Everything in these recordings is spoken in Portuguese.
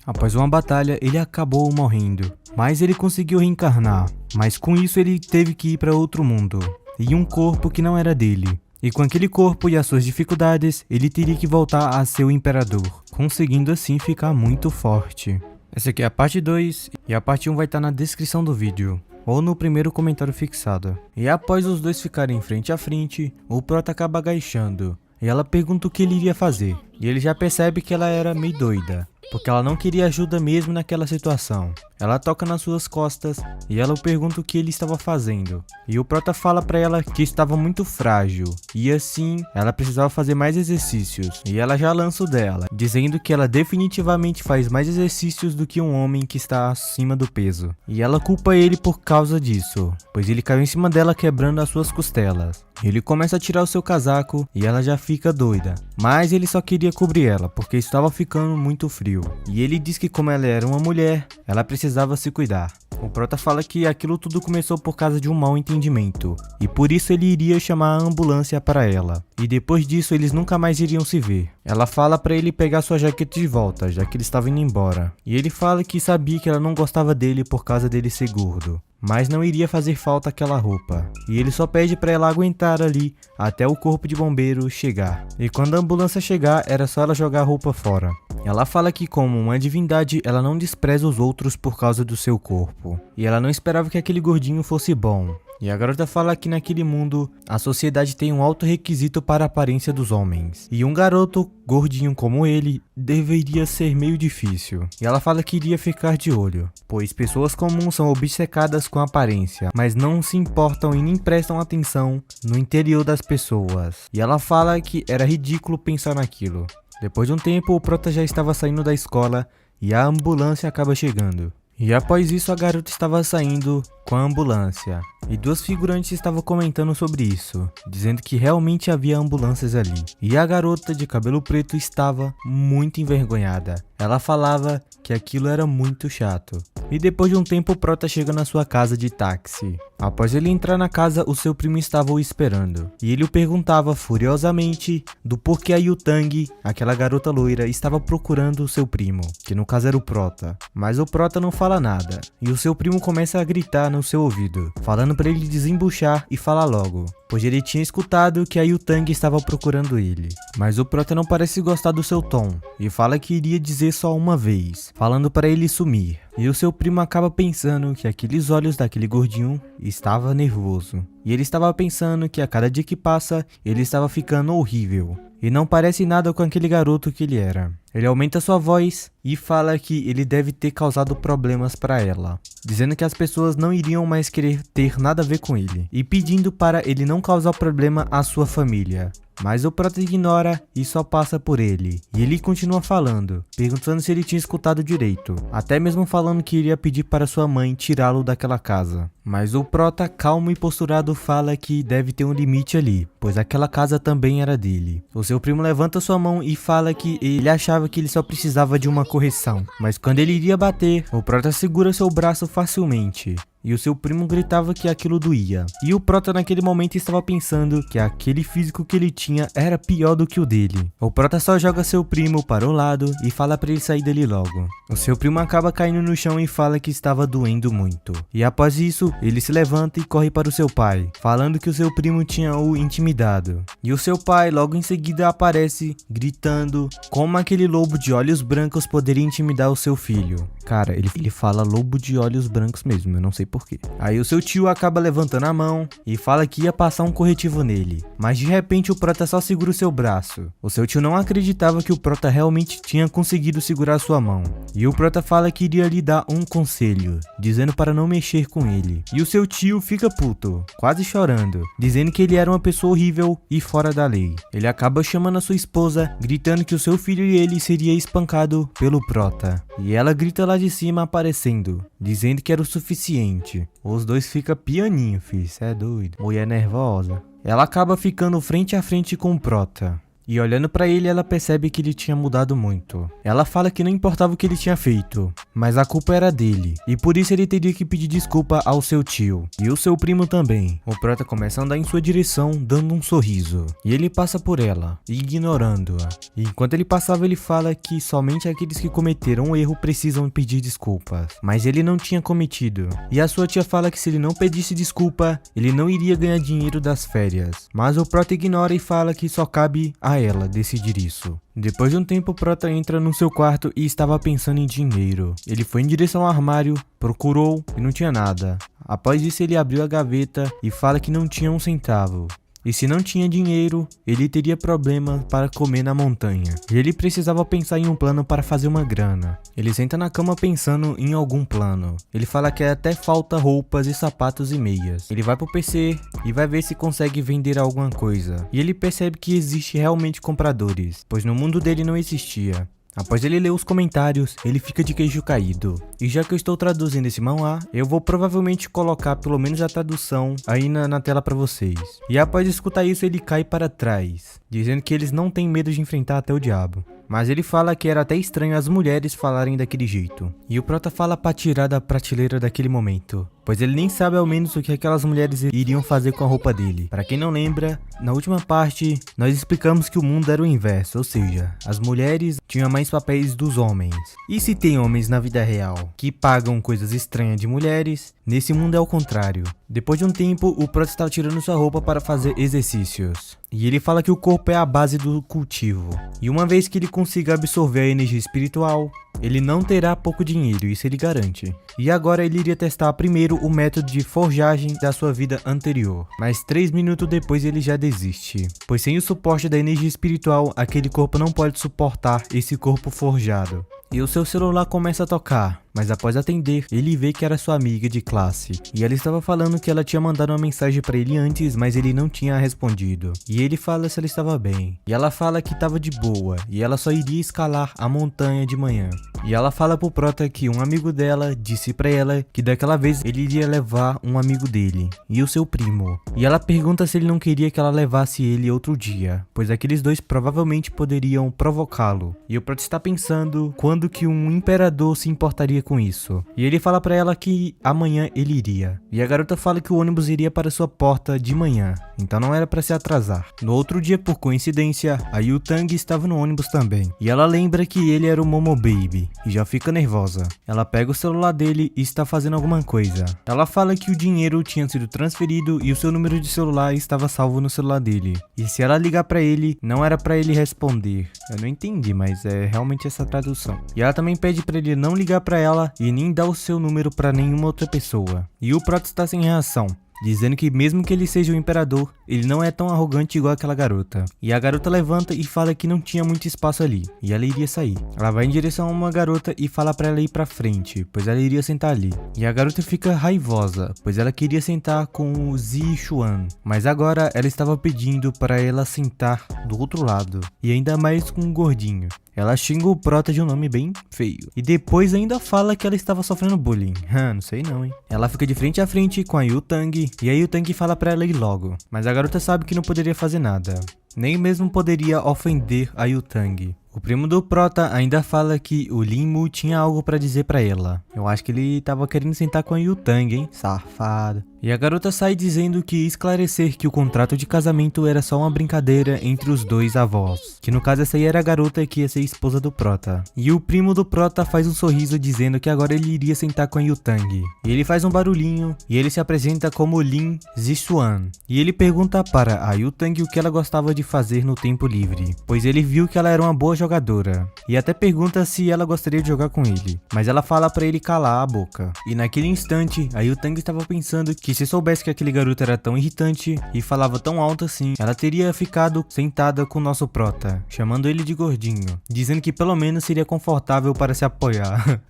Após uma batalha, ele acabou morrendo, mas ele conseguiu reencarnar. Mas com isso ele teve que ir para outro mundo, e um corpo que não era dele. E com aquele corpo e as suas dificuldades, ele teria que voltar a ser o imperador, conseguindo assim ficar muito forte. Essa aqui é a parte 2, e a parte 1 vai estar na descrição do vídeo, ou no primeiro comentário fixado. E após os dois ficarem frente a frente, o prota acaba agachando, e ela pergunta o que ele iria fazer. E ele já percebe que ela era meio doida, porque ela não queria ajuda mesmo naquela situação. Ela toca nas suas costas e ela pergunta o que ele estava fazendo. E o prota fala pra ela que estava muito frágil e assim ela precisava fazer mais exercícios. E ela já lança o dela, dizendo que ela definitivamente faz mais exercícios do que um homem que está acima do peso. E ela culpa ele por causa disso, pois ele caiu em cima dela quebrando as suas costelas. Ele começa a tirar o seu casaco e ela já fica doida, mas ele só queria cobrir ela porque estava ficando muito frio. E ele diz que como ela era uma mulher, ela precisava se cuidar. O prota fala que aquilo tudo começou por causa de um mau entendimento, e por isso ele iria chamar a ambulância para ela. E depois disso eles nunca mais iriam se ver. Ela fala para ele pegar sua jaqueta de volta, já que ele estava indo embora. E ele fala que sabia que ela não gostava dele por causa dele ser gordo, mas não iria fazer falta aquela roupa. E ele só pede para ela aguentar ali até o corpo de bombeiro chegar. E quando a ambulância chegar, era só ela jogar a roupa fora. Ela fala que como uma divindade, ela não despreza os outros por causa do seu corpo. E ela não esperava que aquele gordinho fosse bom. E a garota fala que naquele mundo, a sociedade tem um alto requisito para a aparência dos homens. E um garoto gordinho como ele deveria ser meio difícil. E ela fala que iria ficar de olho, pois pessoas comuns são obcecadas com a aparência, mas não se importam e nem prestam atenção no interior das pessoas. E ela fala que era ridículo pensar naquilo. Depois de um tempo, o prota já estava saindo da escola e a ambulância acaba chegando. E após isso, a garota estava saindo com a ambulância. E duas figurantes estavam comentando sobre isso, dizendo que realmente havia ambulâncias ali. E a garota de cabelo preto estava muito envergonhada. Ela falava que aquilo era muito chato. E depois de um tempo, o prota chega na sua casa de táxi. Após ele entrar na casa, o seu primo estava o esperando. E ele o perguntava furiosamente do porquê a Yutang, aquela garota loira, estava procurando o seu primo, que no caso era o prota. Mas o prota não fala nada. E o seu primo começa a gritar no seu ouvido, falando para ele desembuchar e falar logo, pois ele tinha escutado que a Yutang estava procurando ele. Mas o prota não parece gostar do seu tom e fala que iria dizer só uma vez, falando para ele sumir. E o seu primo acaba pensando que aqueles olhos daquele gordinho estava nervoso. E ele estava pensando que a cada dia que passa, ele estava ficando horrível. E não parece nada com aquele garoto que ele era. Ele aumenta sua voz e fala que ele deve ter causado problemas para ela, dizendo que as pessoas não iriam mais querer ter nada a ver com ele, e pedindo para ele não causar problema à sua família. Mas o prota ignora e só passa por ele. E ele continua falando, perguntando se ele tinha escutado direito, até mesmo falando que iria pedir para sua mãe tirá-lo daquela casa. Mas o prota, calmo e posturado, fala que deve ter um limite ali, pois aquela casa também era dele. O seu primo levanta sua mão e fala que ele achava que ele só precisava de uma correção, mas quando ele iria bater, o prota segura seu braço facilmente. E o seu primo gritava que aquilo doía. E o prota naquele momento estava pensando que aquele físico que ele tinha era pior do que o dele. O prota só joga seu primo para o lado e fala para ele sair dele logo. O seu primo acaba caindo no chão e fala que estava doendo muito. E após isso, ele se levanta e corre para o seu pai, falando que o seu primo tinha o intimidado. E o seu pai logo em seguida aparece, gritando como aquele lobo de olhos brancos poderia intimidar o seu filho. Cara, ele fala lobo de olhos brancos mesmo, eu não sei porquê. Aí o seu tio acaba levantando a mão e fala que ia passar um corretivo nele, mas de repente o prota só segura o seu braço. O seu tio não acreditava que o prota realmente tinha conseguido segurar sua mão. E o prota fala que iria lhe dar um conselho, dizendo para não mexer com ele. E o seu tio fica puto, quase chorando, dizendo que ele era uma pessoa horrível e fora da lei. Ele acaba chamando a sua esposa, gritando que o seu filho e ele seria espancado pelo prota. E ela grita lá de cima aparecendo, dizendo que era o suficiente. Os dois ficam pianinho, filho, cê é doido. Mulher nervosa. Ela acaba ficando frente a frente com o prota. E olhando pra ele, ela percebe que ele tinha mudado muito. Ela fala que não importava o que ele tinha feito, mas a culpa era dele, e por isso ele teria que pedir desculpa ao seu tio, e o seu primo também. O prota começa a andar em sua direção, dando um sorriso, e ele passa por ela, ignorando-a. E enquanto ele passava, ele fala que somente aqueles que cometeram um erro precisam pedir desculpas, mas ele não tinha cometido. E a sua tia fala que se ele não pedisse desculpa, ele não iria ganhar dinheiro das férias, mas o prota ignora e fala que só cabe a ela decidir isso. Depois de um tempo, o prota entra no seu quarto e estava pensando em dinheiro. Ele foi em direção ao armário, procurou e não tinha nada. Após isso, ele abriu a gaveta e fala que não tinha um centavo. E se não tinha dinheiro, ele teria problema para comer na montanha. E ele precisava pensar em um plano para fazer uma grana. Ele senta na cama pensando em algum plano. Ele fala que até falta roupas e sapatos e meias. Ele vai pro PC e vai ver se consegue vender alguma coisa. E ele percebe que existe realmente compradores, pois no mundo dele não existia. Após ele ler os comentários, ele fica de queixo caído. E já que eu estou traduzindo esse manhwa, eu vou provavelmente colocar pelo menos a tradução aí na tela para vocês. E após escutar isso, ele cai para trás, dizendo que eles não têm medo de enfrentar até o diabo. Mas ele fala que era até estranho as mulheres falarem daquele jeito. E o prota fala pra tirar da prateleira daquele momento, pois ele nem sabe ao menos o que aquelas mulheres iriam fazer com a roupa dele. Para quem não lembra, na última parte, nós explicamos que o mundo era o inverso, ou seja, as mulheres tinham mais papéis dos homens. E se tem homens na vida real que pagam coisas estranhas de mulheres, nesse mundo é o contrário. Depois de um tempo, o prota está tirando sua roupa para fazer exercícios. E ele fala que o corpo é a base do cultivo. E uma vez que ele consiga absorver a energia espiritual, ele não terá pouco dinheiro, isso ele garante. E agora ele iria testar primeiro o método de forjagem da sua vida anterior. Mas 3 minutos depois ele já desiste, pois sem o suporte da energia espiritual, aquele corpo não pode suportar esse corpo forjado. E o seu celular começa a tocar, mas após atender, ele vê que era sua amiga de classe. E ela estava falando que ela tinha mandado uma mensagem para ele antes, mas ele não tinha respondido. E ele fala se ela estava bem. E ela fala que estava de boa, e ela só iria escalar a montanha de manhã. E ela fala pro prota que um amigo dela disse pra ela que daquela vez ele iria levar um amigo dele, e o seu primo. E ela pergunta se ele não queria que ela levasse ele outro dia, pois aqueles dois provavelmente poderiam provocá-lo. E o prota está pensando quando que um imperador se importaria com isso. E ele fala pra ela que amanhã ele iria. E a garota fala que o ônibus iria para sua porta de manhã, então não era pra se atrasar. No outro dia, por coincidência, a Yu-Tang estava no ônibus também. E ela lembra que ele era o Momo Baby, e já fica nervosa. Ela pega o celular dele e está fazendo alguma coisa. Ela fala que o dinheiro tinha sido transferido e o seu número de celular estava salvo no celular dele. E se ela ligar pra ele, não era pra ele responder. Eu não entendi, mas é realmente essa tradução. E ela também pede pra ele não ligar pra ela e nem dar o seu número pra nenhuma outra pessoa. E o prota está sem reação, dizendo que mesmo que ele seja o imperador, ele não é tão arrogante igual aquela garota. E a garota levanta e fala que não tinha muito espaço ali, e ela iria sair. Ela vai em direção a uma garota e fala pra ela ir pra frente, pois ela iria sentar ali. E a garota fica raivosa, pois ela queria sentar com o Zi Xuan, mas agora ela estava pedindo para ela sentar do outro lado, e ainda mais com um gordinho. Ela xinga o prota de um nome bem feio. E depois ainda fala que ela estava sofrendo bullying. Não sei não, hein. Ela fica de frente a frente com a Yu-Tang. E a Yu-Tang fala pra ela ir logo. Mas a garota sabe que não poderia fazer nada. Nem mesmo poderia ofender a Yu-Tang. O primo do prota ainda fala que o Lin Mu tinha algo pra dizer pra ela. Eu acho que ele tava querendo sentar com a Yu-Tang, hein? Safado. E a garota sai dizendo que ia esclarecer que o contrato de casamento era só uma brincadeira entre os dois avós. Que no caso essa aí era a garota que ia ser esposa do prota. E o primo do prota faz um sorriso dizendo que agora ele iria sentar com a Yu-Tang. E ele faz um barulhinho e ele se apresenta como Lin Zixuan. E ele pergunta para a Yu-Tang o que ela gostava de fazer no tempo livre, pois ele viu que ela era uma boa jogadora. E até pergunta se ela gostaria de jogar com ele, mas ela fala pra ele calar a boca. E naquele instante, a Yu-Tang estava pensando que se soubesse que aquele garoto era tão irritante e falava tão alto assim, ela teria ficado sentada com o nosso prota, chamando ele de gordinho, dizendo que pelo menos seria confortável para se apoiar.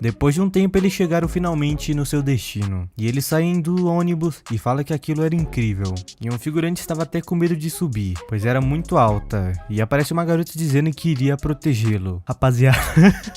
Depois de um tempo, eles chegaram finalmente no seu destino, e eles saem do ônibus e falam que aquilo era incrível. E um figurante estava até com medo de subir, pois era muito alta, e aparece uma garota dizendo dizendo que iria protegê-lo. Rapaziada,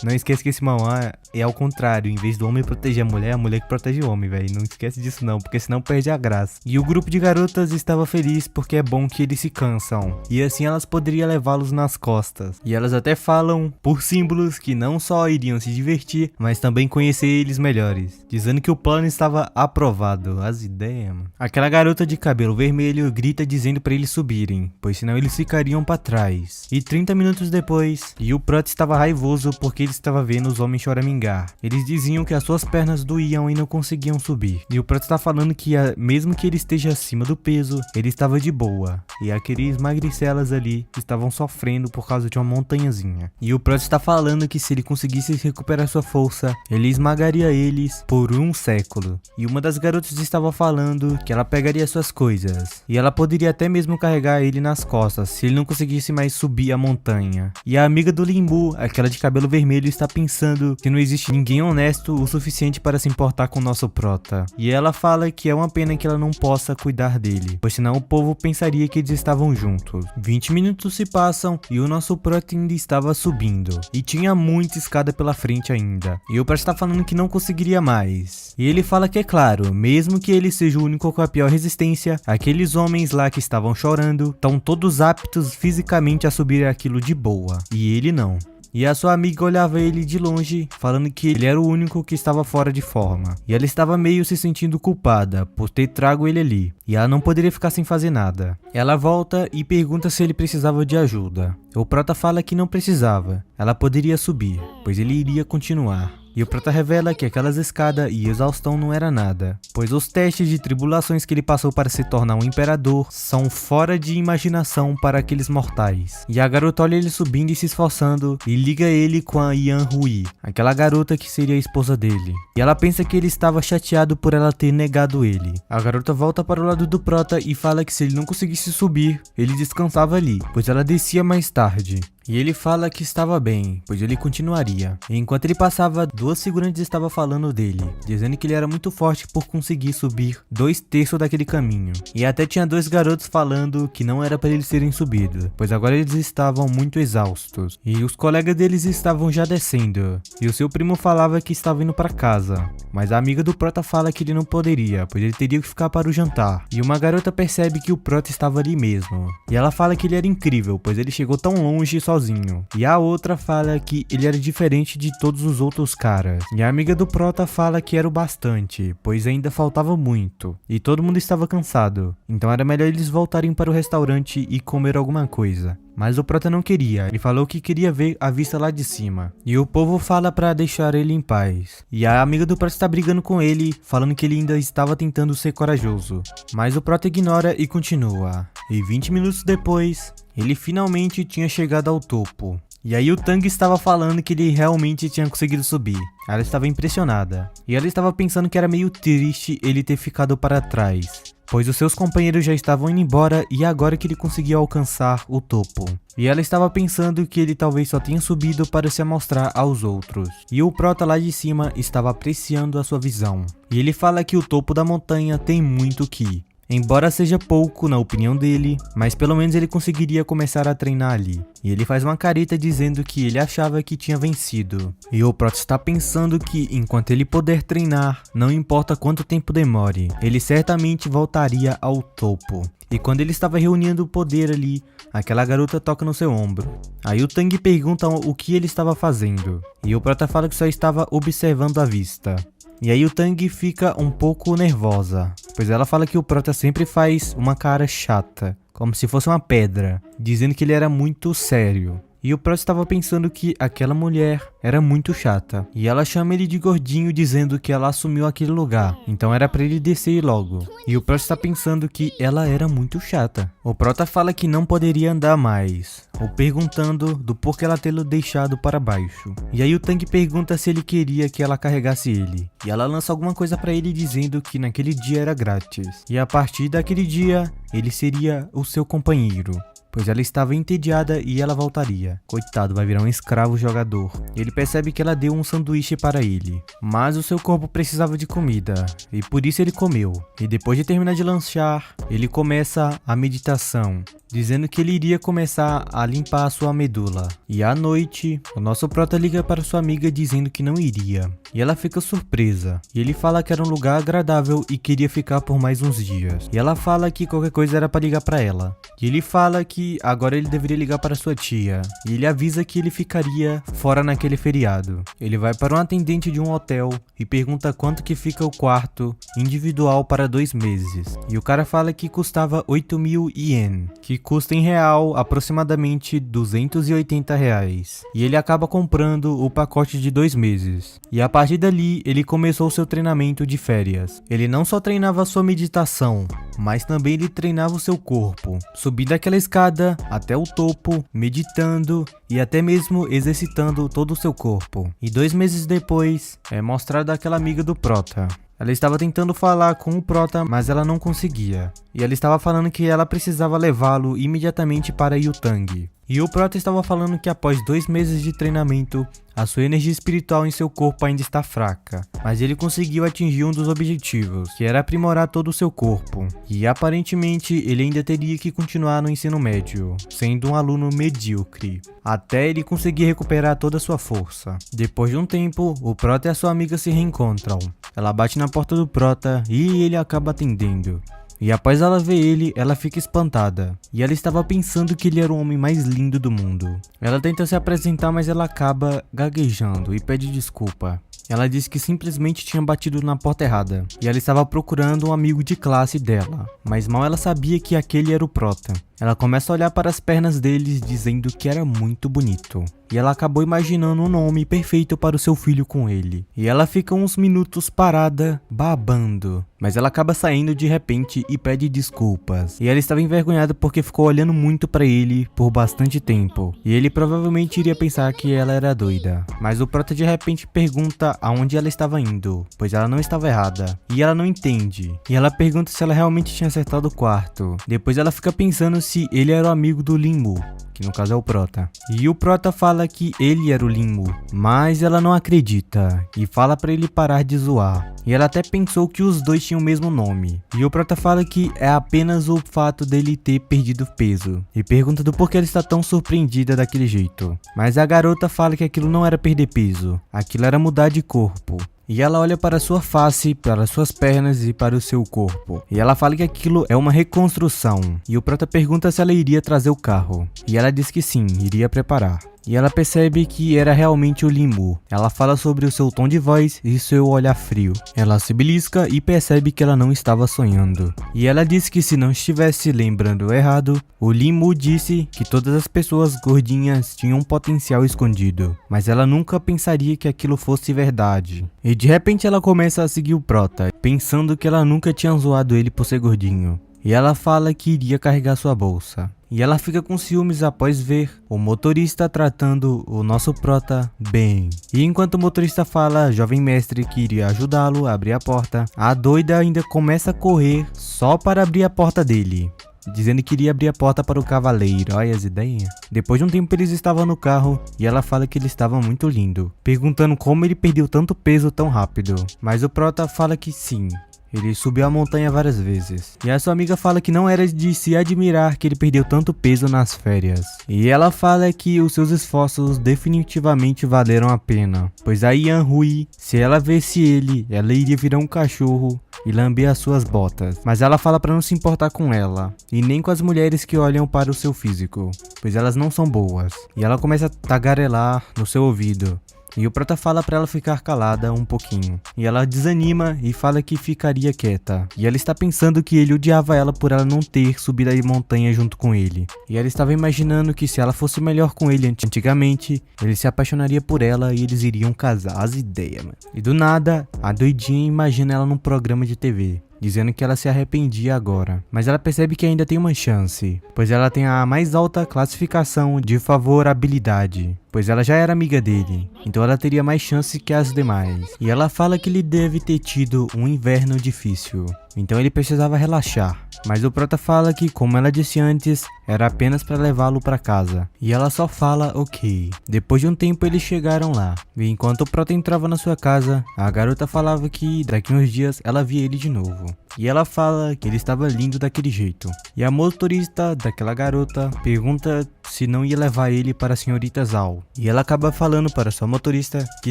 não esquece que esse manhwa é ao contrário. Em vez do homem proteger a mulher que protege o homem, velho. Não esquece disso não, porque senão perde a graça. E o grupo de garotas estava feliz porque é bom que eles se cansam. E assim elas poderiam levá-los nas costas. E elas até falam, por símbolos, que não só iriam se divertir, mas também conhecer eles melhores. Dizendo que o plano estava aprovado. As ideias, mano. Aquela garota de cabelo vermelho grita dizendo para eles subirem, pois senão eles ficariam para trás. E 30 minutos depois, o Prota estava raivoso porque ele estava vendo os homens choramingar. Eles diziam que as suas pernas doíam e não conseguiam subir. E o Prota está falando que mesmo que ele esteja acima do peso, ele estava de boa. E aqueles magricelas ali estavam sofrendo por causa de uma montanhazinha. E o Prota está falando que se ele conseguisse recuperar sua força, ele esmagaria eles por um século. E uma das garotas estava falando que ela pegaria suas coisas. E ela poderia até mesmo carregar ele nas costas se ele não conseguisse mais subir a montanha. E a amiga do Limbu, aquela de cabelo vermelho, está pensando que não existe ninguém honesto o suficiente para se importar com o nosso Prota. E ela fala que é uma pena que ela não possa cuidar dele, pois senão o povo pensaria que eles estavam juntos. 20 minutos se passam e o nosso Prota ainda estava subindo. E tinha muita escada pela frente ainda. E o Prota está falando que não conseguiria mais. E ele fala que é claro, mesmo que ele seja o único com a pior resistência, aqueles homens lá que estavam chorando estão todos aptos fisicamente a subir aquilo de boa. E ele não. E a sua amiga olhava ele de longe, falando que ele era o único que estava fora de forma. E ela estava meio se sentindo culpada por ter trago ele ali. E ela não poderia ficar sem fazer nada. Ela volta e pergunta se ele precisava de ajuda. O Prota fala que não precisava. Ela poderia subir, pois ele iria continuar. E o Prota revela que aquelas escadas e exaustão não era nada, pois os testes de tribulações que ele passou para se tornar um imperador são fora de imaginação para aqueles mortais. E a garota olha ele subindo e se esforçando e liga ele com a Yan Rui, aquela garota que seria a esposa dele. E ela pensa que ele estava chateado por ela ter negado ele. A garota volta para o lado do Prota e fala que se ele não conseguisse subir, ele descansava ali, pois ela descia mais tarde. E ele fala que estava bem, pois ele continuaria. E enquanto ele passava, 2 figurantes estavam falando dele, dizendo que ele era muito forte por conseguir subir 2/3 daquele caminho. E até tinha 2 garotos falando que não era para eles terem subido, pois agora eles estavam muito exaustos. E os colegas deles estavam já descendo. E o seu primo falava que estava indo para casa. Mas a amiga do Prota fala que ele não poderia, pois ele teria que ficar para o jantar. E uma garota percebe que o Prota estava ali mesmo. E ela fala que ele era incrível, pois ele chegou tão longe sozinho. E a outra fala que ele era diferente de todos os outros caras. E a amiga do Prota fala que era o bastante, pois ainda faltava muito. E todo mundo estava cansado. Então era melhor eles voltarem para o restaurante e comer alguma coisa. Mas o Prota não queria, ele falou que queria ver a vista lá de cima. E o povo fala pra deixar ele em paz. E a amiga do Prota está brigando com ele, falando que ele ainda estava tentando ser corajoso. Mas o Prota ignora e continua. E 20 minutos depois, ele finalmente tinha chegado ao topo. E aí o Tang estava falando que ele realmente tinha conseguido subir. Ela estava impressionada. E ela estava pensando que era meio triste ele ter ficado para trás, pois os seus companheiros já estavam indo embora e agora que ele conseguiu alcançar o topo. E ela estava pensando que ele talvez só tenha subido para se mostrar aos outros. E o Prota lá de cima estava apreciando a sua visão. E ele fala que o topo da montanha tem muito ki. Embora seja pouco na opinião dele, mas pelo menos ele conseguiria começar a treinar ali. E ele faz uma careta dizendo que ele achava que tinha vencido. E o Prota está pensando que enquanto ele puder treinar, não importa quanto tempo demore, ele certamente voltaria ao topo. E quando ele estava reunindo o poder ali, aquela garota toca no seu ombro. Aí o Tang pergunta o que ele estava fazendo. E o Prota fala que só estava observando a vista. E aí o Tang fica um pouco nervosa, pois ela fala que o Prota sempre faz uma cara chata, como se fosse uma pedra, dizendo que ele era muito sério. E o Prota estava pensando que aquela mulher era muito chata. E ela chama ele de gordinho, dizendo que ela assumiu aquele lugar. Então era pra ele descer logo. E o Prota está pensando que ela era muito chata. O Prota fala que não poderia andar mais, ou perguntando do porquê ela tê-lo deixado para baixo. E aí o Tang pergunta se ele queria que ela carregasse ele. E ela lança alguma coisa pra ele dizendo que naquele dia era grátis. E a partir daquele dia, ele seria o seu companheiro. pois ela estava entediada e ela voltaria. Coitado, vai virar um escravo jogador. Ele percebe que ela deu um sanduíche para ele, mas o seu corpo precisava de comida, e por isso ele comeu. E depois de terminar de lanchar, ele começa a meditação, dizendo que ele iria começar a limpar a sua medula. E à noite, o nosso prota liga para sua amiga dizendo que não iria. E ela fica surpresa. E ele fala que era um lugar agradável e queria ficar por mais uns dias. E ela fala que qualquer coisa era para ligar para ela. E ele fala que agora ele deveria ligar para sua tia. E ele avisa que ele ficaria fora naquele feriado. Ele vai para um atendente de um hotel e pergunta quanto que fica o quarto individual para 2 meses. E o cara fala que custava 8.000 ien, que custa em real aproximadamente 280 reais. E ele acaba comprando o pacote de 2 meses. E a partir dali, ele começou seu treinamento de férias. Ele não só treinava a sua meditação, mas também ele treinava o seu corpo, subindo aquela escada até o topo, meditando e até mesmo exercitando todo o seu corpo. E 2 meses depois, é mostrado aquela amiga do prota. Ela estava tentando falar com o prota, mas ela não conseguia. E ela estava falando que ela precisava levá-lo imediatamente para Yutang. E o prota estava falando que após 2 meses de treinamento, a sua energia espiritual em seu corpo ainda está fraca, mas ele conseguiu atingir um dos objetivos, que era aprimorar todo o seu corpo. E aparentemente ele ainda teria que continuar no ensino médio, sendo um aluno medíocre, até ele conseguir recuperar toda a sua força. Depois de um tempo, o prota e a sua amiga se reencontram. Ela bate na porta do prota e ele acaba atendendo. E após ela ver ele, ela fica espantada. E ela estava pensando que ele era o homem mais lindo do mundo. Ela tenta se apresentar, mas ela acaba gaguejando e pede desculpa. Ela disse que simplesmente tinha batido na porta errada. E ela estava procurando um amigo de classe dela. Mas mal ela sabia que aquele era o prota. Ela começa a olhar para as pernas deles, dizendo que era muito bonito. E ela acabou imaginando um nome perfeito para o seu filho com ele. E ela fica uns minutos parada, babando. Mas ela acaba saindo de repente e pede desculpas. E ela estava envergonhada porque ficou olhando muito para ele por bastante tempo. E ele provavelmente iria pensar que ela era doida. Mas o prota de repente pergunta aonde ela estava indo, pois ela não estava errada. E ela não entende. E ela pergunta se ela realmente tinha acertado o quarto. Depois ela fica pensando se ele era o amigo do Linmu, que no caso é o prota. E o prota fala que ele era o Linmu, mas ela não acredita e fala pra ele parar de zoar. E ela até pensou que os dois tinham o mesmo nome. E o prota fala que é apenas o fato dele ter perdido peso e pergunta do porquê ela está tão surpreendida daquele jeito. Mas a garota fala que aquilo não era perder peso, aquilo era mudar de corpo. E ela olha para sua face, para suas pernas e para o seu corpo. E ela fala que aquilo é uma reconstrução. E o prota pergunta se ela iria trazer o carro. E ela diz que sim, iria preparar. E ela percebe que era realmente o Linmu. Ela fala sobre o seu tom de voz e seu olhar frio. Ela se belisca e percebe que ela não estava sonhando. E ela diz que se não estivesse lembrando errado, o Linmu disse que todas as pessoas gordinhas tinham um potencial escondido. Mas ela nunca pensaria que aquilo fosse verdade. E de repente ela começa a seguir o prota, pensando que ela nunca tinha zoado ele por ser gordinho. E ela fala que iria carregar sua bolsa. E ela fica com ciúmes após ver o motorista tratando o nosso prota bem. E enquanto o motorista fala, jovem mestre, que iria ajudá-lo a abrir a porta, a doida ainda começa a correr só para abrir a porta dele, dizendo que iria abrir a porta para o cavaleiro. Olha as ideias. Depois de um tempo eles estavam no carro e ela fala que ele estava muito lindo, perguntando como ele perdeu tanto peso tão rápido. Mas o prota fala que sim, ele subiu a montanha várias vezes. E a sua amiga fala que não era de se admirar que ele perdeu tanto peso nas férias. E ela fala que os seus esforços definitivamente valeram a pena, pois a Yan Hui, se ela visse ele, ela iria virar um cachorro e lamber as suas botas. Mas ela fala para não se importar com ela, e nem com as mulheres que olham para o seu físico, pois elas não são boas. E ela começa a tagarelar no seu ouvido. E o prota fala pra ela ficar calada um pouquinho. E ela desanima e fala que ficaria quieta. E ela está pensando que ele odiava ela por ela não ter subido a montanha junto com ele. E ela estava imaginando que se ela fosse melhor com ele antigamente, ele se apaixonaria por ela e eles iriam casar. As ideias, mano. E do nada, a doidinha imagina ela num programa de TV, dizendo que ela se arrependia agora. Mas ela percebe que ainda tem uma chance, pois ela tem a mais alta classificação de favorabilidade, pois ela já era amiga dele, então ela teria mais chance que as demais. E ela fala que ele deve ter tido um inverno difícil, então ele precisava relaxar. mas o prota fala que, como ela disse antes, era apenas para levá-lo para casa. E ela só fala ok. Depois de um tempo eles chegaram lá, e enquanto o prota entrava na sua casa, a garota falava que daqui uns dias ela via ele de novo. E ela fala que ele estava lindo daquele jeito. E a motorista daquela garota pergunta se não ia levar ele para a senhorita Zal. E ela acaba falando para sua motorista que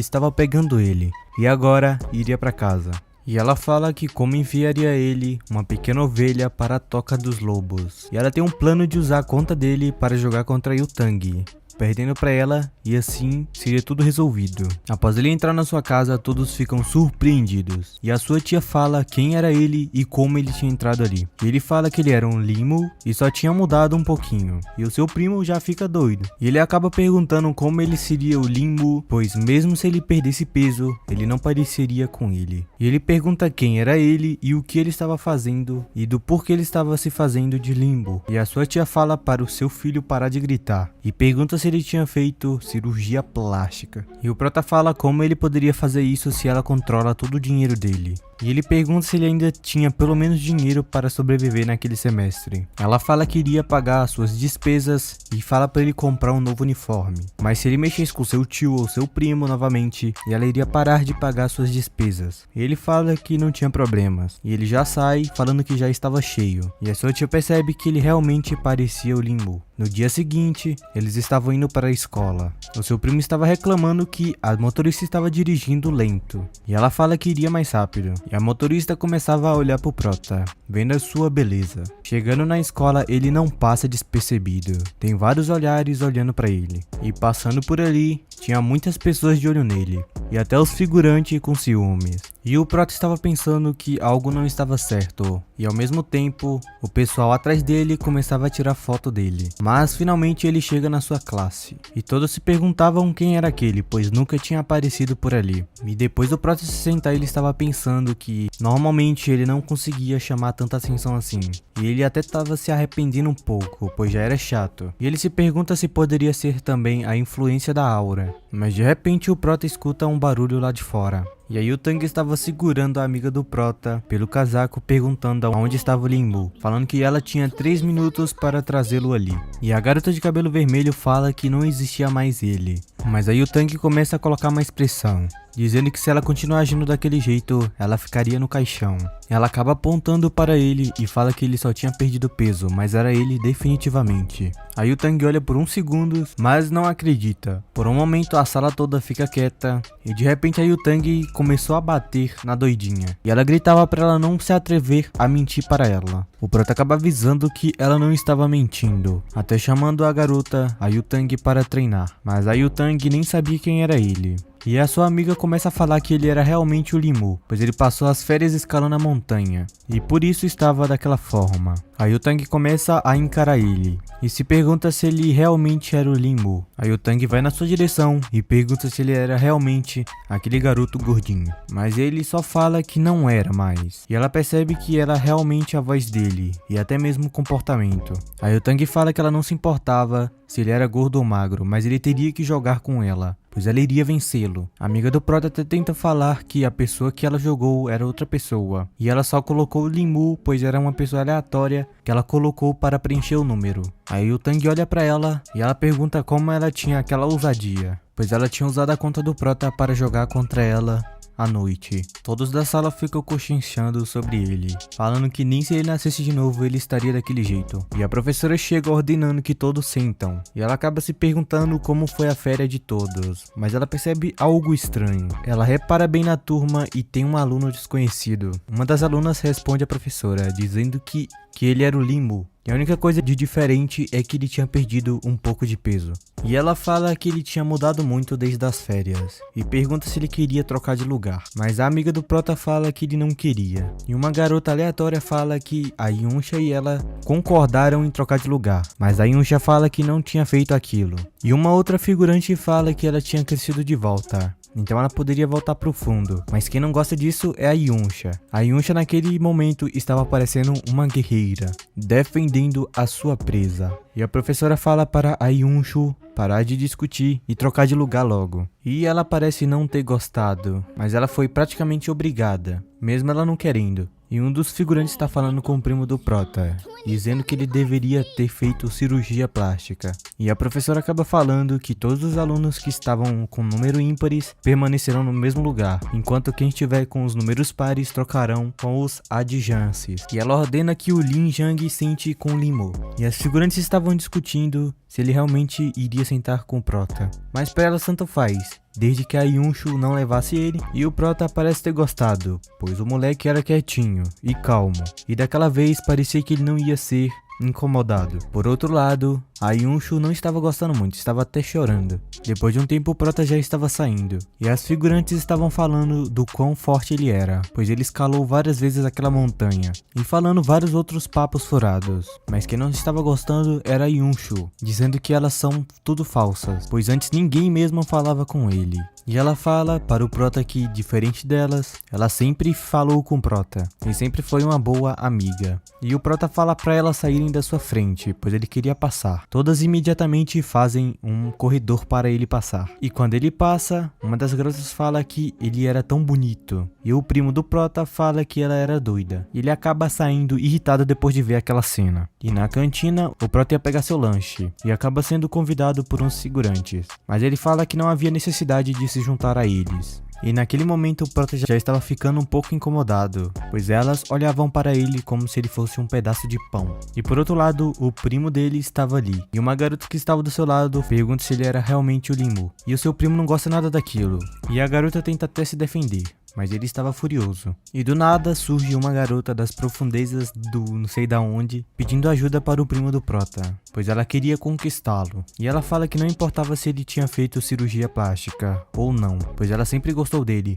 estava pegando ele e agora iria para casa. E ela fala que como enviaria ele uma pequena ovelha para a toca dos lobos. E ela tem um plano de usar a conta dele para jogar contra Yu-Tang, perdendo para ela, e assim seria tudo resolvido. Após ele entrar na sua casa, todos ficam surpreendidos. E a sua tia fala quem era ele e como ele tinha entrado ali. E ele fala que ele era um limo e só tinha mudado um pouquinho. E o seu primo já fica doido. E ele acaba perguntando como ele seria o limo, pois mesmo se ele perdesse peso, ele não pareceria com ele. E ele pergunta quem era ele e o que ele estava fazendo e do porquê ele estava se fazendo de limbo. E a sua tia fala para o seu filho parar de gritar e pergunta se ele tinha feito cirurgia plástica. E o prota fala como ele poderia fazer isso se ela controla todo o dinheiro dele. E ele pergunta se ele ainda tinha pelo menos dinheiro para sobreviver naquele semestre. Ela fala que iria pagar suas despesas e fala para ele comprar um novo uniforme. Mas se ele mexesse com seu tio ou seu primo novamente, ela iria parar de pagar suas despesas. E ele fala que não tinha problemas. E ele já sai falando que já estava cheio. E a sua tia percebe que ele realmente parecia o Limbo. No dia seguinte, eles estavam indo para a escola. O seu primo estava reclamando que a motorista estava dirigindo lento. E ela fala que iria mais rápido. E a motorista começava a olhar pro prota, vendo a sua beleza. Chegando na escola, ele não passa despercebido. Tem vários olhares olhando para ele. E passando por ali, tinha muitas pessoas de olho nele. E até os figurantes com ciúmes. E o prota estava pensando que algo não estava certo. E ao mesmo tempo, o pessoal atrás dele começava a tirar foto dele. Mas finalmente ele chega na sua classe. E todos se perguntavam quem era aquele, pois nunca tinha aparecido por ali. E depois do prota se sentar, ele estava pensando que normalmente ele não conseguia chamar tanta atenção assim. E ele até estava se arrependendo um pouco, pois já era chato. E ele se pergunta se poderia ser também a influência da aura. Mas de repente o prota escuta um barulho lá de fora. E aí o Tang estava segurando a amiga do prota pelo casaco, perguntando aonde estava o Limbo, falando que ela tinha 3 minutos para trazê-lo ali. E a garota de cabelo vermelho fala que não existia mais ele. Mas aí o Tang começa a colocar mais pressão, dizendo que se ela continuar agindo daquele jeito, ela ficaria no caixão. Ela acaba apontando para ele e fala que ele só tinha perdido peso, mas era ele definitivamente. Aí o Tang olha por uns segundos, mas não acredita. Por um momento a sala toda fica quieta e de repente aí o Tang começou a bater na doidinha. E ela gritava para ela não se atrever a mentir para ela. O prota acaba avisando que ela não estava mentindo, até chamando a garota, a Yu-Tang, para treinar. Mas a Yu-Tang nem sabia quem era ele. E a sua amiga começa a falar que ele era realmente o Limu, pois ele passou as férias escalando a montanha, e por isso estava daquela forma. A Yu-Tang começa a encarar ele, e se pergunta se ele realmente era o Limu. A Yu-Tang vai na sua direção, e pergunta se ele era realmente aquele garoto gordinho. Mas ele só fala que não era mais, e ela percebe que era realmente a voz dele, e até mesmo o comportamento. A Yu-Tang fala que ela não se importava se ele era gordo ou magro, mas ele teria que jogar com ela, pois ela iria vencê-lo. A amiga do prota até tenta falar que a pessoa que ela jogou era outra pessoa, e ela só colocou Limu, pois era uma pessoa aleatória que ela colocou para preencher o número. Aí o Tang olha para ela e ela pergunta como ela tinha aquela ousadia, pois ela tinha usado a conta do prota para jogar contra ela à noite. Todos da sala ficam cochichando sobre ele, falando que nem se ele nascesse de novo ele estaria daquele jeito. E a professora chega ordenando que todos sentam, e ela acaba se perguntando como foi a férias de todos, mas ela percebe algo estranho. Ela repara bem na turma e tem um aluno desconhecido. Uma das alunas responde à professora, dizendo que ele era o Limbo. E a única coisa de diferente é que ele tinha perdido um pouco de peso. E ela fala que ele tinha mudado muito desde as férias, e pergunta se ele queria trocar de lugar. Mas a amiga do prota fala que ele não queria. E uma garota aleatória fala que a Yunsha e ela concordaram em trocar de lugar, mas a Yunsha fala que não tinha feito aquilo. E uma outra figurante fala que ela tinha crescido de volta, então ela poderia voltar pro fundo. Mas quem não gosta disso é a Yunsha. A Yunsha naquele momento estava parecendo uma guerreira, defendendo a sua presa. E a professora fala para a Yunshu parar de discutir e trocar de lugar logo. E ela parece não ter gostado, mas ela foi praticamente obrigada, mesmo ela não querendo. e um dos figurantes está falando com o primo do prota, dizendo que ele deveria ter feito cirurgia plástica. E a professora acaba falando que todos os alunos que estavam com número ímpares permanecerão no mesmo lugar, enquanto quem estiver com os números pares trocarão com os adjances. E ela ordena que o Lin Jang sente com o Lin Mo. E as figurantes estavam discutindo se ele realmente iria sentar com o prota, mas para elas tanto faz, desde que a Yunshu não levasse ele, e o prota parece ter gostado, pois o moleque era quietinho e calmo, e daquela vez parecia que ele não ia ser incomodado. Por outro lado, a Yunshu não estava gostando muito, estava até chorando. Depois de um tempo o prota já estava saindo, e as figurantes estavam falando do quão forte ele era, pois ele escalou várias vezes aquela montanha, e falando vários outros papos furados. Mas quem não estava gostando era a Yunshu, dizendo que elas são tudo falsas, pois antes ninguém mesmo falava com ele. E ela fala para o prota que, diferente delas, ela sempre falou com o prota, e sempre foi uma boa amiga. E o prota fala para elas saírem da sua frente, pois ele queria passar. Todas imediatamente fazem um corredor para ele passar. E quando ele passa, uma das garotas fala que ele era tão bonito, e o primo do prota fala que ela era doida. E ele acaba saindo irritado depois de ver aquela cena. E na cantina, o prota ia pegar seu lanche, e acaba sendo convidado por uns figurantes. Mas ele fala que não havia necessidade de se juntar a eles. E naquele momento o prota já estava ficando um pouco incomodado, pois elas olhavam para ele como se ele fosse um pedaço de pão. E por outro lado, o primo dele estava ali, e uma garota que estava do seu lado pergunta se ele era realmente o Lin Mo. E o seu primo não gosta nada daquilo, e a garota tenta até se defender, mas ele estava furioso. E do nada surge uma garota das profundezas do não sei da onde, pedindo ajuda para o primo do prota, pois ela queria conquistá-lo. E ela fala que não importava se ele tinha feito cirurgia plástica ou não, pois ela sempre gostou dele.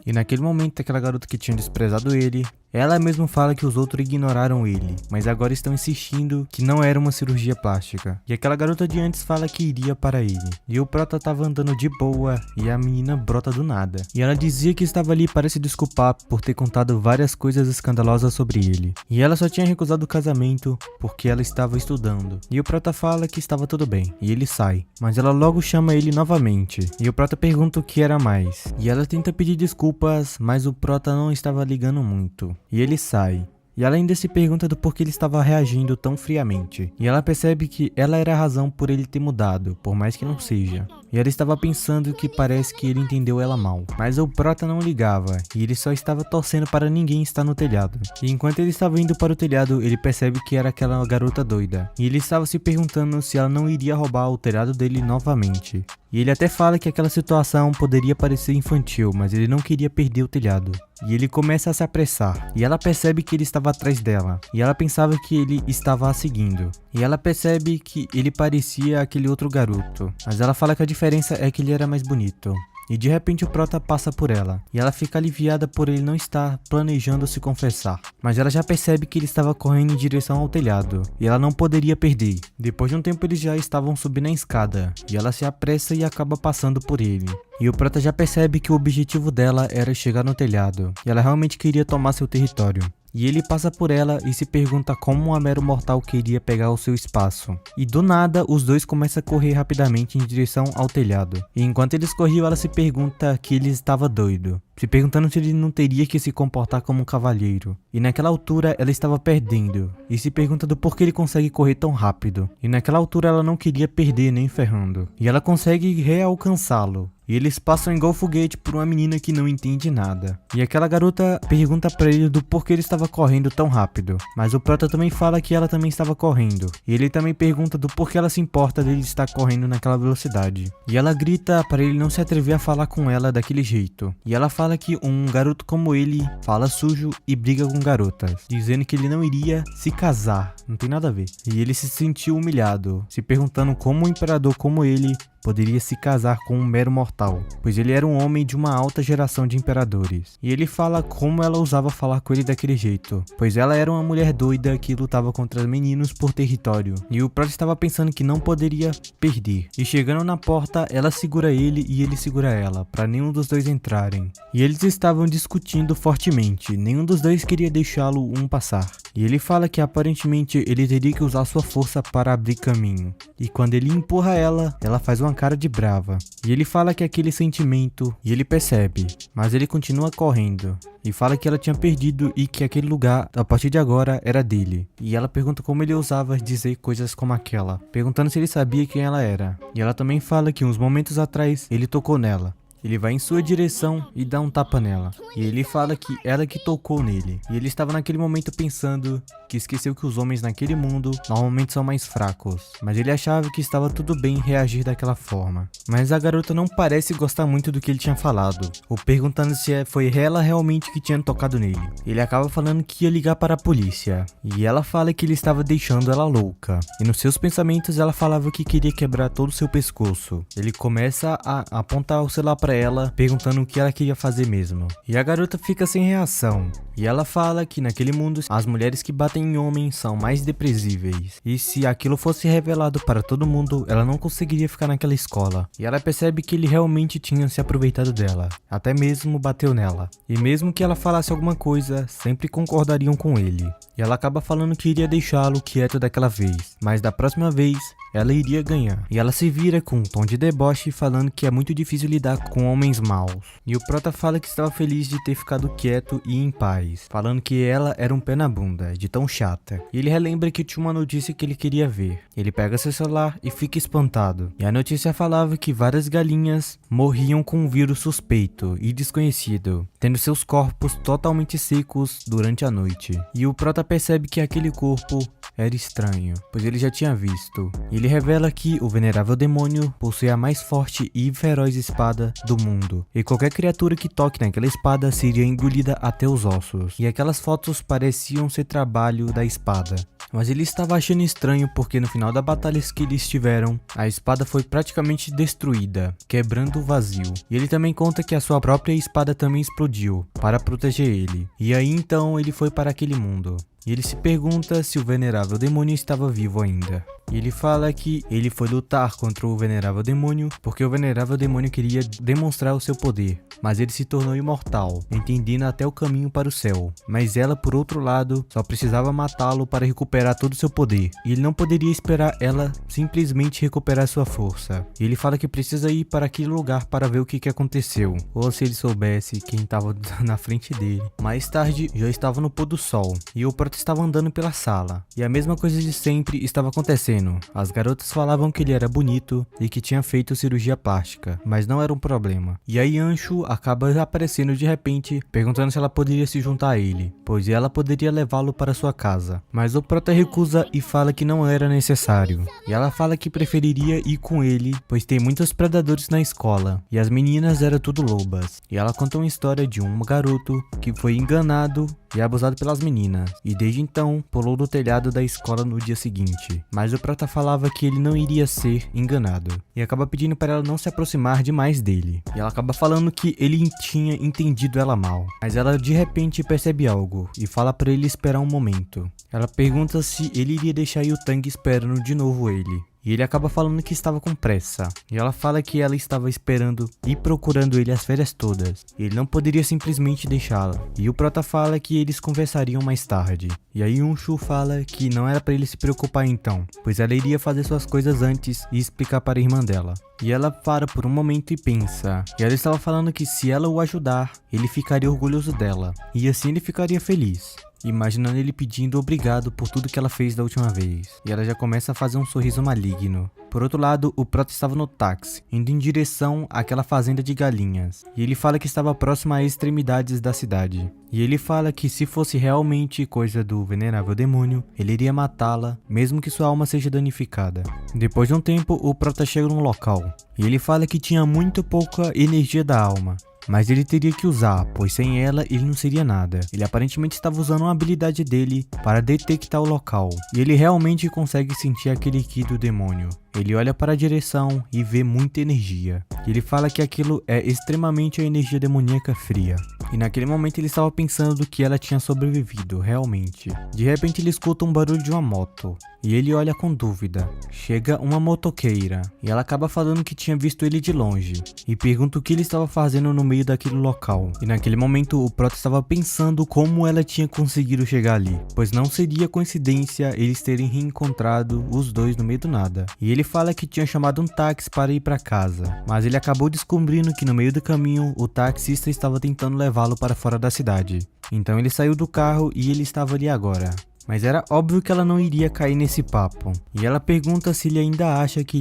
E naquele momento aquela garota que tinha desprezado ele, ela mesmo fala que os outros ignoraram ele, mas agora estão insistindo que não era uma cirurgia plástica. E aquela garota de antes fala que iria para ele. E o prota tava andando de boa e a menina brota do nada. E ela dizia que estava ali para se desculpar por ter contado várias coisas escandalosas sobre ele. E ela só tinha recusado o casamento porque ela estava estudando. E o prota fala que estava tudo bem. E ele sai. Mas ela logo chama ele novamente. E o prota pergunta o que era mais. E ela tenta pedir desculpas, mas o prota não estava ligando muito. E ele sai. E ela ainda se pergunta do porquê ele estava reagindo tão friamente. E ela percebe que ela era a razão por ele ter mudado, por mais que não seja. E ela estava pensando que parece que ele entendeu ela mal. Mas o prota não ligava, e ele só estava torcendo para ninguém estar no telhado. E enquanto ele estava indo para o telhado, ele percebe que era aquela garota doida. E ele estava se perguntando se ela não iria roubar o telhado dele novamente. E ele até fala que aquela situação poderia parecer infantil, mas ele não queria perder o telhado. E ele começa a se apressar, e ela percebe que ele estava atrás dela, e ela pensava que ele estava a seguindo. E ela percebe que ele parecia aquele outro garoto, mas ela fala que a diferença é que ele era mais bonito. E de repente o prota passa por ela, e ela fica aliviada por ele não estar planejando se confessar. Mas ela já percebe que ele estava correndo em direção ao telhado, e ela não poderia perder. Depois de um tempo eles já estavam subindo a escada, e ela se apressa e acaba passando por ele. E o prota já percebe que o objetivo dela era chegar no telhado, e ela realmente queria tomar seu território. E ele passa por ela e se pergunta como uma mero mortal queria pegar o seu espaço. E do nada, os dois começam a correr rapidamente em direção ao telhado. E enquanto eles corriam, ela se pergunta que ele estava doido, se perguntando se ele não teria que se comportar como um cavalheiro. E naquela altura, ela estava perdendo, e se pergunta do porquê ele consegue correr tão rápido. E naquela altura, ela não queria perder nem ferrando. E ela consegue realcançá-lo. E eles passam igual foguete por uma menina que não entende nada. E aquela garota pergunta pra ele do porquê ele estava correndo tão rápido. Mas o prota também fala que ela também estava correndo. E ele também pergunta do porquê ela se importa dele estar correndo naquela velocidade. E ela grita para ele não se atrever a falar com ela daquele jeito. E ela fala que um garoto como ele fala sujo e briga com garotas, dizendo que ele não iria se casar. Não tem nada a ver. E ele se sentiu humilhado, se perguntando como um imperador como ele poderia se casar com um mero mortal, pois ele era um homem de uma alta geração de imperadores. E ele fala como ela ousava falar com ele daquele jeito, pois ela era uma mulher doida que lutava contra meninos por território. E o prota estava pensando que não poderia perder. E chegando na porta, ela segura ele e ele segura ela, para nenhum dos dois entrarem. E eles estavam discutindo fortemente, nenhum dos dois queria deixá-lo um passar. E ele fala que aparentemente ele teria que usar sua força para abrir caminho. E quando ele empurra ela, ela faz uma cara de brava. E ele fala que aquele sentimento, e ele percebe, mas ele continua correndo. E fala que ela tinha perdido e que aquele lugar, a partir de agora, era dele. E ela pergunta como ele ousava dizer coisas como aquela, perguntando se ele sabia quem ela era. E ela também fala que uns momentos atrás, ele tocou nela. Ele vai em sua direção e dá um tapa nela. E ele fala que ela que tocou nele. E ele estava naquele momento pensando que esqueceu que os homens naquele mundo normalmente são mais fracos. Mas ele achava que estava tudo bem reagir daquela forma. Mas a garota não parece gostar muito do que ele tinha falado, ou perguntando se foi ela realmente que tinha tocado nele. Ele acaba falando que ia ligar para a polícia. E ela fala que ele estava deixando ela louca. E nos seus pensamentos ela falava que queria quebrar todo o seu pescoço. Ele começa a apontar o celular para ela, perguntando o que ela queria fazer mesmo. E a garota fica sem reação. E ela fala que naquele mundo as mulheres que batem em homens são mais desprezíveis. E se aquilo fosse revelado para todo mundo, ela não conseguiria ficar naquela escola. E ela percebe que ele realmente tinha se aproveitado dela. Até mesmo bateu nela. E mesmo que ela falasse alguma coisa, sempre concordariam com ele. E ela acaba falando que iria deixá-lo quieto daquela vez. Mas da próxima vez, ela iria ganhar. E ela se vira com um tom de deboche falando que é muito difícil lidar com homens maus. E o prota fala que estava feliz de ter ficado quieto e em paz, falando que ela era um pé na bunda, de tão chata. E ele relembra que tinha uma notícia que ele queria ver. Ele pega seu celular e fica espantado. E a notícia falava que várias galinhas morriam com um vírus suspeito e desconhecido, tendo seus corpos totalmente secos durante a noite. E o prota percebe que aquele corpo era estranho, pois ele já tinha visto. Ele revela que o venerável demônio possui a mais forte e feroz espada do mundo, e qualquer criatura que toque naquela espada seria engolida até os ossos. E aquelas fotos pareciam ser trabalho da espada. Mas ele estava achando estranho porque no final da batalha que eles tiveram, a espada foi praticamente destruída, quebrando o vazio. E ele também conta que a sua própria espada também explodiu para proteger ele. E aí então ele foi para aquele mundo. E ele se pergunta se o venerável demônio estava vivo ainda. E ele fala que ele foi lutar contra o venerável demônio porque o venerável demônio queria demonstrar o seu poder, mas ele se tornou imortal, entendendo até o caminho para o céu. Mas ela, por outro lado, só precisava matá-lo para recuperar todo o seu poder. E ele não poderia esperar ela simplesmente recuperar sua força. E ele fala que precisa ir para aquele lugar para ver o que aconteceu, ou se ele soubesse quem estava na frente dele. Mais tarde, já estava no pôr do sol, e o prota estava andando pela sala, e a mesma coisa de sempre estava acontecendo. As garotas falavam que ele era bonito e que tinha feito cirurgia plástica, mas não era um problema. E aí Anshu acaba aparecendo de repente, perguntando se ela poderia se juntar a ele, pois ela poderia levá-lo para sua casa. Mas o prota recusa e fala que não era necessário. E ela fala que preferiria ir com ele, pois tem muitos predadores na escola, e as meninas eram tudo lobas. E ela conta uma história de um garoto que foi enganado e abusado pelas meninas, e desde então pulou do telhado da escola no dia seguinte. Mas o prota falava que ele não iria ser enganado, e acaba pedindo para ela não se aproximar demais dele. E ela acaba falando que ele tinha entendido ela mal, mas ela de repente percebe algo e fala para ele esperar um momento. Ela pergunta se ele iria deixar Yu-Tang esperando de novo ele. E ele acaba falando que estava com pressa. E ela fala que ela estava esperando e procurando ele as férias todas. E ele não poderia simplesmente deixá-la. E o prota fala que eles conversariam mais tarde. E aí Anshu fala que não era para ele se preocupar então, pois ela iria fazer suas coisas antes e explicar para a irmã dela. E ela para por um momento e pensa. E ela estava falando que se ela o ajudar, ele ficaria orgulhoso dela. E assim ele ficaria feliz, imaginando ele pedindo obrigado por tudo que ela fez da última vez. E ela já começa a fazer um sorriso maligno. Por outro lado, o prota estava no táxi, indo em direção àquela fazenda de galinhas. E ele fala que estava próximo às extremidades da cidade. E ele fala que se fosse realmente coisa do venerável demônio, ele iria matá-la, mesmo que sua alma seja danificada. Depois de um tempo, o prota chega no local. E ele fala que tinha muito pouca energia da alma, mas ele teria que usar, pois sem ela ele não seria nada. Ele aparentemente estava usando uma habilidade dele para detectar o local, e ele realmente consegue sentir aquele ki do demônio. Ele olha para a direção e vê muita energia. E ele fala que aquilo é extremamente a energia demoníaca fria. E naquele momento ele estava pensando que ela tinha sobrevivido, realmente. De repente ele escuta um barulho de uma moto. E ele olha com dúvida. Chega uma motoqueira. E ela acaba falando que tinha visto ele de longe. E pergunta o que ele estava fazendo no meio daquele local. E naquele momento o Prota estava pensando como ela tinha conseguido chegar ali. Pois não seria coincidência eles terem reencontrado os dois no meio do nada. E ele fala que tinha chamado um táxi para ir para casa. Mas ele acabou descobrindo que no meio do caminho o taxista estava tentando levá-lo para fora da cidade. Então ele saiu do carro e ele estava ali agora. Mas era óbvio que ela não iria cair nesse papo. E ela pergunta se ele ainda acha que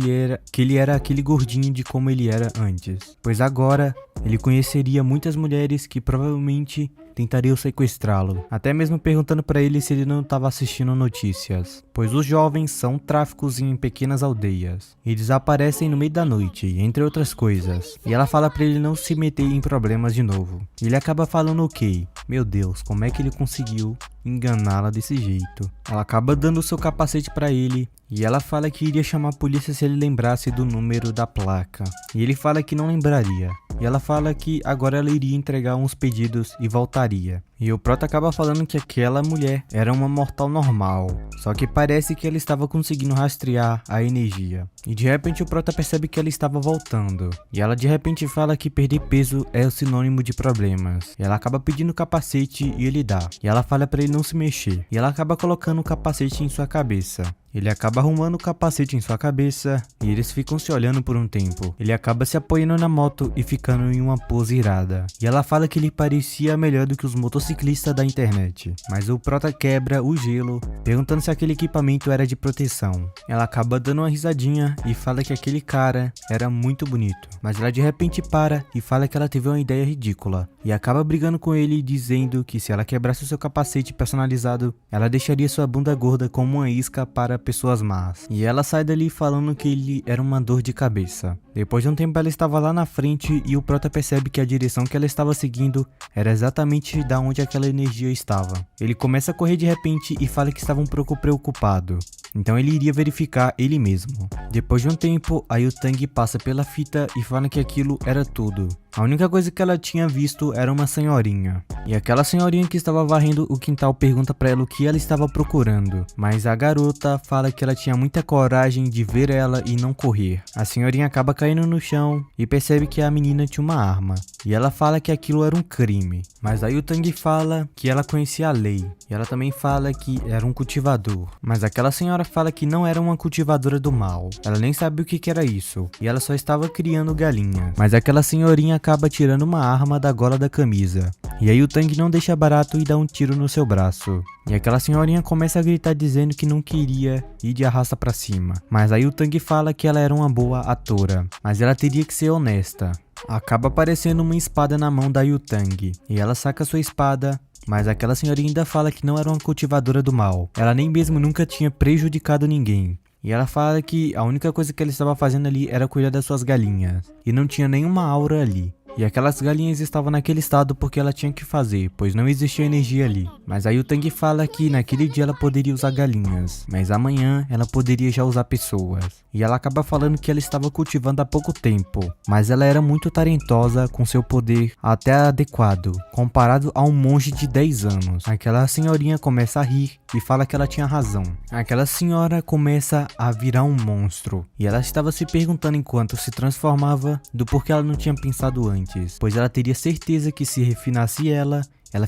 ele era aquele gordinho de como ele era antes. Pois agora ele conheceria muitas mulheres que provavelmente tentariam sequestrá-lo. Até mesmo perguntando para ele se ele não estava assistindo notícias. Pois os jovens são tráficos em pequenas aldeias. E desaparecem no meio da noite, entre outras coisas. E ela fala para ele não se meter em problemas de novo. E ele acaba falando ok. Meu Deus, como é que ele conseguiu enganá-la desse jeito? Ela acaba dando o seu capacete para ele. E ela fala que iria chamar a polícia se ele lembrasse do número da placa. E ele fala que não lembraria. E ela fala que agora ela iria entregar uns pedidos e voltaria. E o Prota acaba falando que aquela mulher era uma mortal normal. Só que parece que ela estava conseguindo rastrear a energia. E de repente o Prota percebe que ela estava voltando. E ela de repente fala que perder peso é o sinônimo de problemas. E ela acaba pedindo o capacete e ele dá. E ela fala para ele não se mexer. E ela acaba colocando o capacete em sua cabeça. Ele acaba arrumando o capacete em sua cabeça e eles ficam se olhando por um tempo. Ele acaba se apoiando na moto e ficando em uma pose irada. E ela fala que ele parecia melhor do que os motociclistas da internet. Mas o Prota quebra o gelo, perguntando se aquele equipamento era de proteção. Ela acaba dando uma risadinha e fala que aquele cara era muito bonito. Mas ela de repente para e fala que ela teve uma ideia ridícula. E acaba brigando com ele dizendo que se ela quebrasse o seu capacete personalizado, ela deixaria sua bunda gorda como uma isca para pessoas más. E ela sai dali falando que ele era uma dor de cabeça. Depois de um tempo ela estava lá na frente e o Prota percebe que a direção que ela estava seguindo era exatamente da onde aquela energia estava. Ele começa a correr de repente e fala que estava um pouco preocupado. Então ele iria verificar ele mesmo. Depois de um tempo, a Yu-Tang passa pela fita e fala que aquilo era tudo. A única coisa que ela tinha visto era uma senhorinha. E aquela senhorinha que estava varrendo o quintal pergunta pra ela o que ela estava procurando. Mas a garota fala que ela tinha muita coragem de ver ela e não correr. A senhorinha acaba caindo no chão e percebe que a menina tinha uma arma. E ela fala que aquilo era um crime. Mas a Yu-Tang fala que ela conhecia a lei. E ela também fala que era um cultivador. Mas aquela senhora fala que não era uma cultivadora do mal. Ela nem sabe o que era isso. E ela só estava criando galinha. Mas aquela senhorinha acaba tirando uma arma da gola da camisa. E aí o Tang não deixa barato e dá um tiro no seu braço. E aquela senhorinha começa a gritar dizendo que não queria ir de arrasta pra cima. Mas aí o Tang fala que ela era uma boa atora. Mas ela teria que ser honesta. Acaba aparecendo uma espada na mão da Yu-Tang. E ela saca sua espada. Mas aquela senhorinha ainda fala que não era uma cultivadora do mal. Ela nem mesmo nunca tinha prejudicado ninguém. E ela fala que a única coisa que ela estava fazendo ali era cuidar das suas galinhas. E não tinha nenhuma aura ali. E aquelas galinhas estavam naquele estado porque ela tinha que fazer, pois não existia energia ali. Mas aí o Tang fala que naquele dia ela poderia usar galinhas, mas amanhã ela poderia já usar pessoas. E ela acaba falando que ela estava cultivando há pouco tempo, mas ela era muito talentosa com seu poder até adequado, comparado a um monge de 10 anos. Aquela senhorinha começa a rir e fala que ela tinha razão. Aquela senhora começa a virar um monstro, e ela estava se perguntando enquanto se transformava do porquê ela não tinha pensado antes. Pois ela teria certeza que se refinasse ela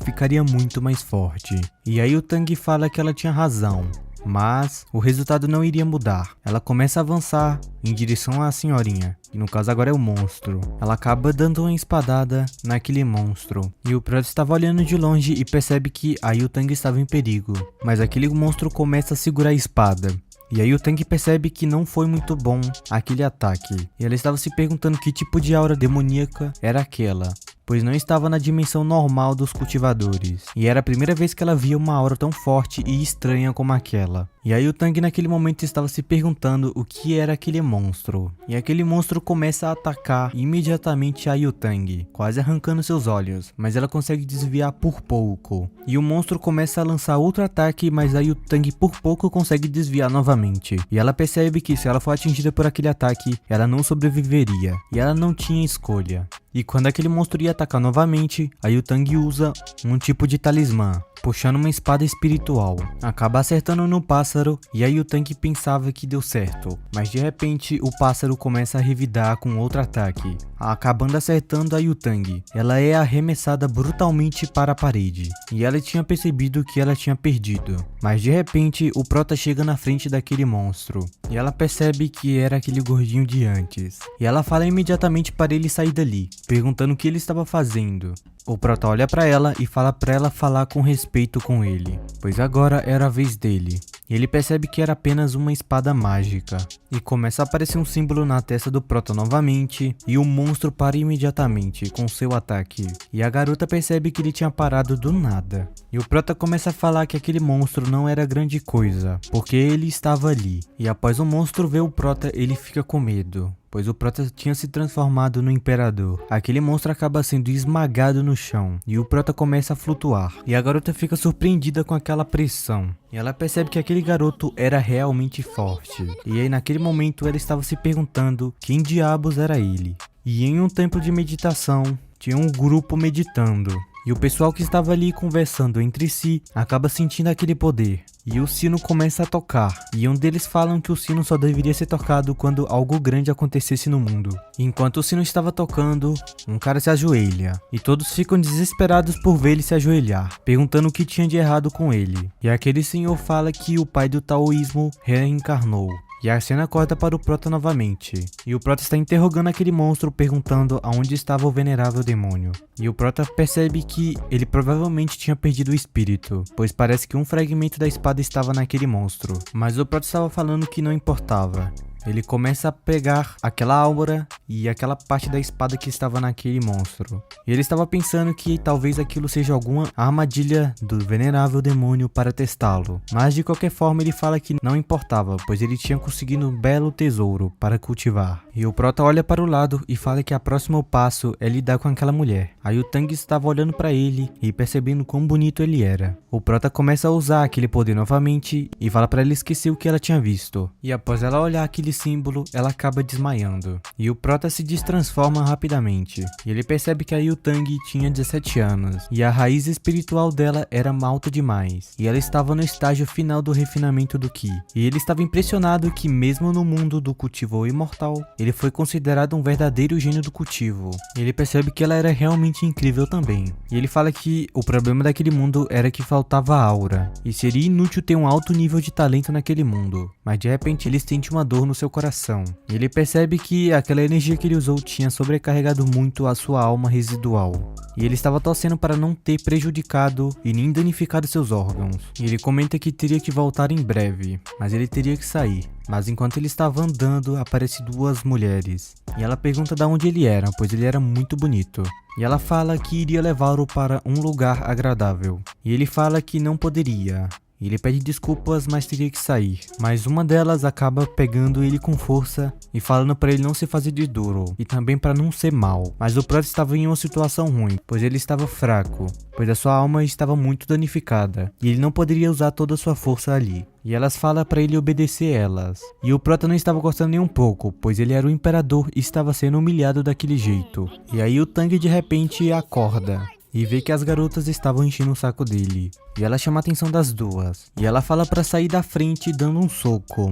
ficaria muito mais forte. E aí o Tang fala que ela tinha razão, mas o resultado não iria mudar. Ela começa a avançar em direção à senhorinha, que no caso agora é o monstro. Ela acaba dando uma espadada naquele monstro, e o Prota estava olhando de longe e percebe que a Yu-Tang estava em perigo. Mas aquele monstro começa a segurar a espada. E aí o Tang percebe que não foi muito bom aquele ataque. E ela estava se perguntando que tipo de aura demoníaca era aquela, pois não estava na dimensão normal dos cultivadores. E era a primeira vez que ela via uma aura tão forte e estranha como aquela. E aí o Tang naquele momento estava se perguntando o que era aquele monstro. E aquele monstro começa a atacar imediatamente a Yutang, quase arrancando seus olhos, mas ela consegue desviar por pouco. E o monstro começa a lançar outro ataque, mas a Yutang por pouco consegue desviar novamente. E ela percebe que se ela for atingida por aquele ataque, ela não sobreviveria. E ela não tinha escolha. E quando aquele monstro ia atacar novamente, a Yutang usa um tipo de talismã, puxando uma espada espiritual. Acaba acertando no pássaro e a Yutang pensava que deu certo, mas de repente o pássaro começa a revidar com outro ataque, acabando acertando a Yutang. Ela é arremessada brutalmente para a parede, e ela tinha percebido que ela tinha perdido, mas de repente o prota chega na frente daquele monstro, e ela percebe que era aquele gordinho de antes, e ela fala imediatamente para ele sair dali, perguntando o que ele estava fazendo. O prota olha para ela e fala para ela falar com respeito com ele, pois agora era a vez dele. E ele percebe que era apenas uma espada mágica. E começa a aparecer um símbolo na testa do prota novamente, e o monstro para imediatamente com seu ataque. E a garota percebe que ele tinha parado do nada. E o prota começa a falar que aquele monstro não era grande coisa, porque ele estava ali. E após o monstro ver o prota, ele fica com medo, pois o prota tinha se transformado no imperador. Aquele monstro acaba sendo esmagado no chão, e o prota começa a flutuar. E a garota fica surpreendida com aquela pressão. E ela percebe que aquele garoto era realmente forte. E aí naquele momento ela estava se perguntando quem diabos era ele. E em um templo de meditação, tinha um grupo meditando. E o pessoal que estava ali conversando entre si acaba sentindo aquele poder. E o sino começa a tocar. E um deles falam que o sino só deveria ser tocado quando algo grande acontecesse no mundo. E enquanto o sino estava tocando, um cara se ajoelha. E todos ficam desesperados por ver ele se ajoelhar, perguntando o que tinha de errado com ele. E aquele senhor fala que o pai do taoísmo reencarnou. E a cena corta para o prota novamente, e o prota está interrogando aquele monstro perguntando aonde estava o venerável demônio. E o prota percebe que ele provavelmente tinha perdido o espírito, pois parece que um fragmento da espada estava naquele monstro. Mas o prota estava falando que não importava. Ele começa a pegar aquela aura e aquela parte da espada que estava naquele monstro. E ele estava pensando que talvez aquilo seja alguma armadilha do venerável demônio para testá-lo. Mas de qualquer forma ele fala que não importava, pois ele tinha conseguido um belo tesouro para cultivar. E o prota olha para o lado e fala que o próximo passo é lidar com aquela mulher. Aí o Tang estava olhando para ele e percebendo quão bonito ele era. O prota começa a usar aquele poder novamente e fala para ela esquecer o que ela tinha visto. E após ela olhar aquele símbolo, ela acaba desmaiando. E o prota se destransforma rapidamente. E ele percebe que a Yutang tinha 17 anos. E a raiz espiritual dela era alta demais. E ela estava no estágio final do refinamento do Ki. E ele estava impressionado que mesmo no mundo do cultivo imortal, ele foi considerado um verdadeiro gênio do cultivo. E ele percebe que ela era realmente incrível também. E ele fala que o problema daquele mundo era que faltava aura. E seria inútil ter um alto nível de talento naquele mundo. Mas de repente ele sente uma dor no seu coração. E ele percebe que aquela energia que ele usou tinha sobrecarregado muito a sua alma residual. E ele estava torcendo para não ter prejudicado e nem danificado seus órgãos. E ele comenta que teria que voltar em breve, mas ele teria que sair. Mas enquanto ele estava andando, aparecem duas mulheres. E ela pergunta de onde ele era, pois ele era muito bonito. E ela fala que iria levá-lo para um lugar agradável. E ele fala que não poderia. Ele pede desculpas, mas teria que sair. Mas uma delas acaba pegando ele com força e falando para ele não se fazer de duro e também para não ser mal. Mas o prota estava em uma situação ruim, pois ele estava fraco, pois a sua alma estava muito danificada e ele não poderia usar toda a sua força ali. E elas falam para ele obedecer elas. E o prota não estava gostando nem um pouco, pois ele era o imperador e estava sendo humilhado daquele jeito. E aí o Tang de repente acorda e vê que as garotas estavam enchendo o saco dele. E ela chama a atenção das duas. E ela fala para sair da frente dando um soco.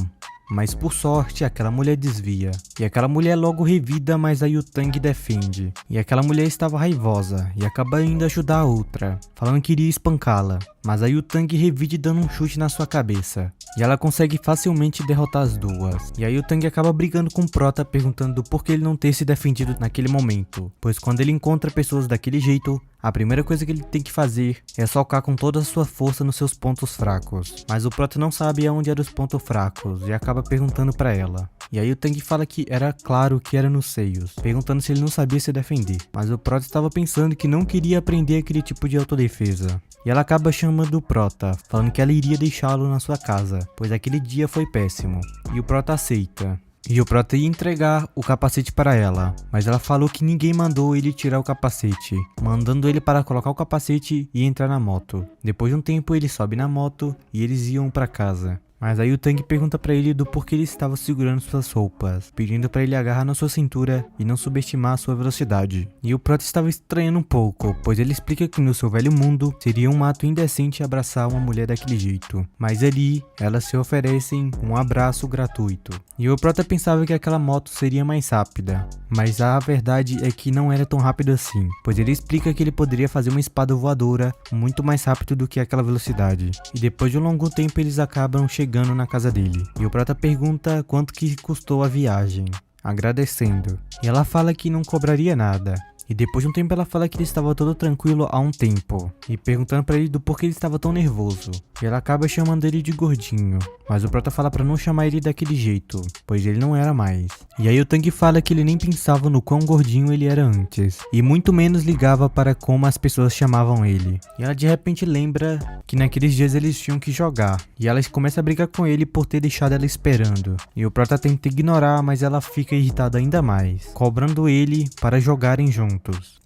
Mas por sorte, aquela mulher desvia. E aquela mulher logo revida, mas a Yutang defende. E aquela mulher estava raivosa e acaba indo ajudar a outra, falando que iria espancá-la. Mas a Yutang revide dando um chute na sua cabeça. E ela consegue facilmente derrotar as duas. E a Yutang acaba brigando com o prota, perguntando por que ele não ter se defendido naquele momento. Pois quando ele encontra pessoas daquele jeito, a primeira coisa que ele tem que fazer é socar com toda a sua força nos seus pontos fracos. Mas o prota não sabe aonde eram os pontos fracos e acaba perguntando pra ela. E aí o Tang fala que era claro que era nos seios, perguntando se ele não sabia se defender. Mas o prota estava pensando que não queria aprender aquele tipo de autodefesa. e ela acaba chamando o Prota, falando que ela iria deixá-lo na sua casa, pois aquele dia foi péssimo, e o Prota aceita. E o Prota ia entregar o capacete para ela, mas ela falou que ninguém mandou ele tirar o capacete, mandando ele para colocar o capacete e entrar na moto. Depois de um tempo ele sobe na moto e eles iam para casa. Mas aí o Tang pergunta pra ele do porquê ele estava segurando suas roupas, pedindo pra ele agarrar na sua cintura e não subestimar a sua velocidade. E o Prota estava estranhando um pouco, pois ele explica que no seu velho mundo seria um ato indecente abraçar uma mulher daquele jeito. Mas ali, elas se oferecem um abraço gratuito. E o Prota pensava que aquela moto seria mais rápida, mas a verdade é que não era tão rápido assim, pois ele explica que ele poderia fazer uma espada voadora muito mais rápido do que aquela velocidade. E depois de um longo tempo eles acabam chegando na casa dele, e o Prota pergunta quanto que custou a viagem, agradecendo, e ela fala que não cobraria nada. E depois de um tempo ela fala que ele estava todo tranquilo há um tempo, e perguntando pra ele do porquê ele estava tão nervoso. E ela acaba chamando ele de gordinho, mas o Prota fala pra não chamar ele daquele jeito, pois ele não era mais. E aí o Tang fala que ele nem pensava no quão gordinho ele era antes, e muito menos ligava para como as pessoas chamavam ele. E ela de repente lembra que naqueles dias eles tinham que jogar, e ela começa a brigar com ele por ter deixado ela esperando. E o Prota tenta ignorar, mas ela fica irritada ainda mais, cobrando ele para jogarem juntos.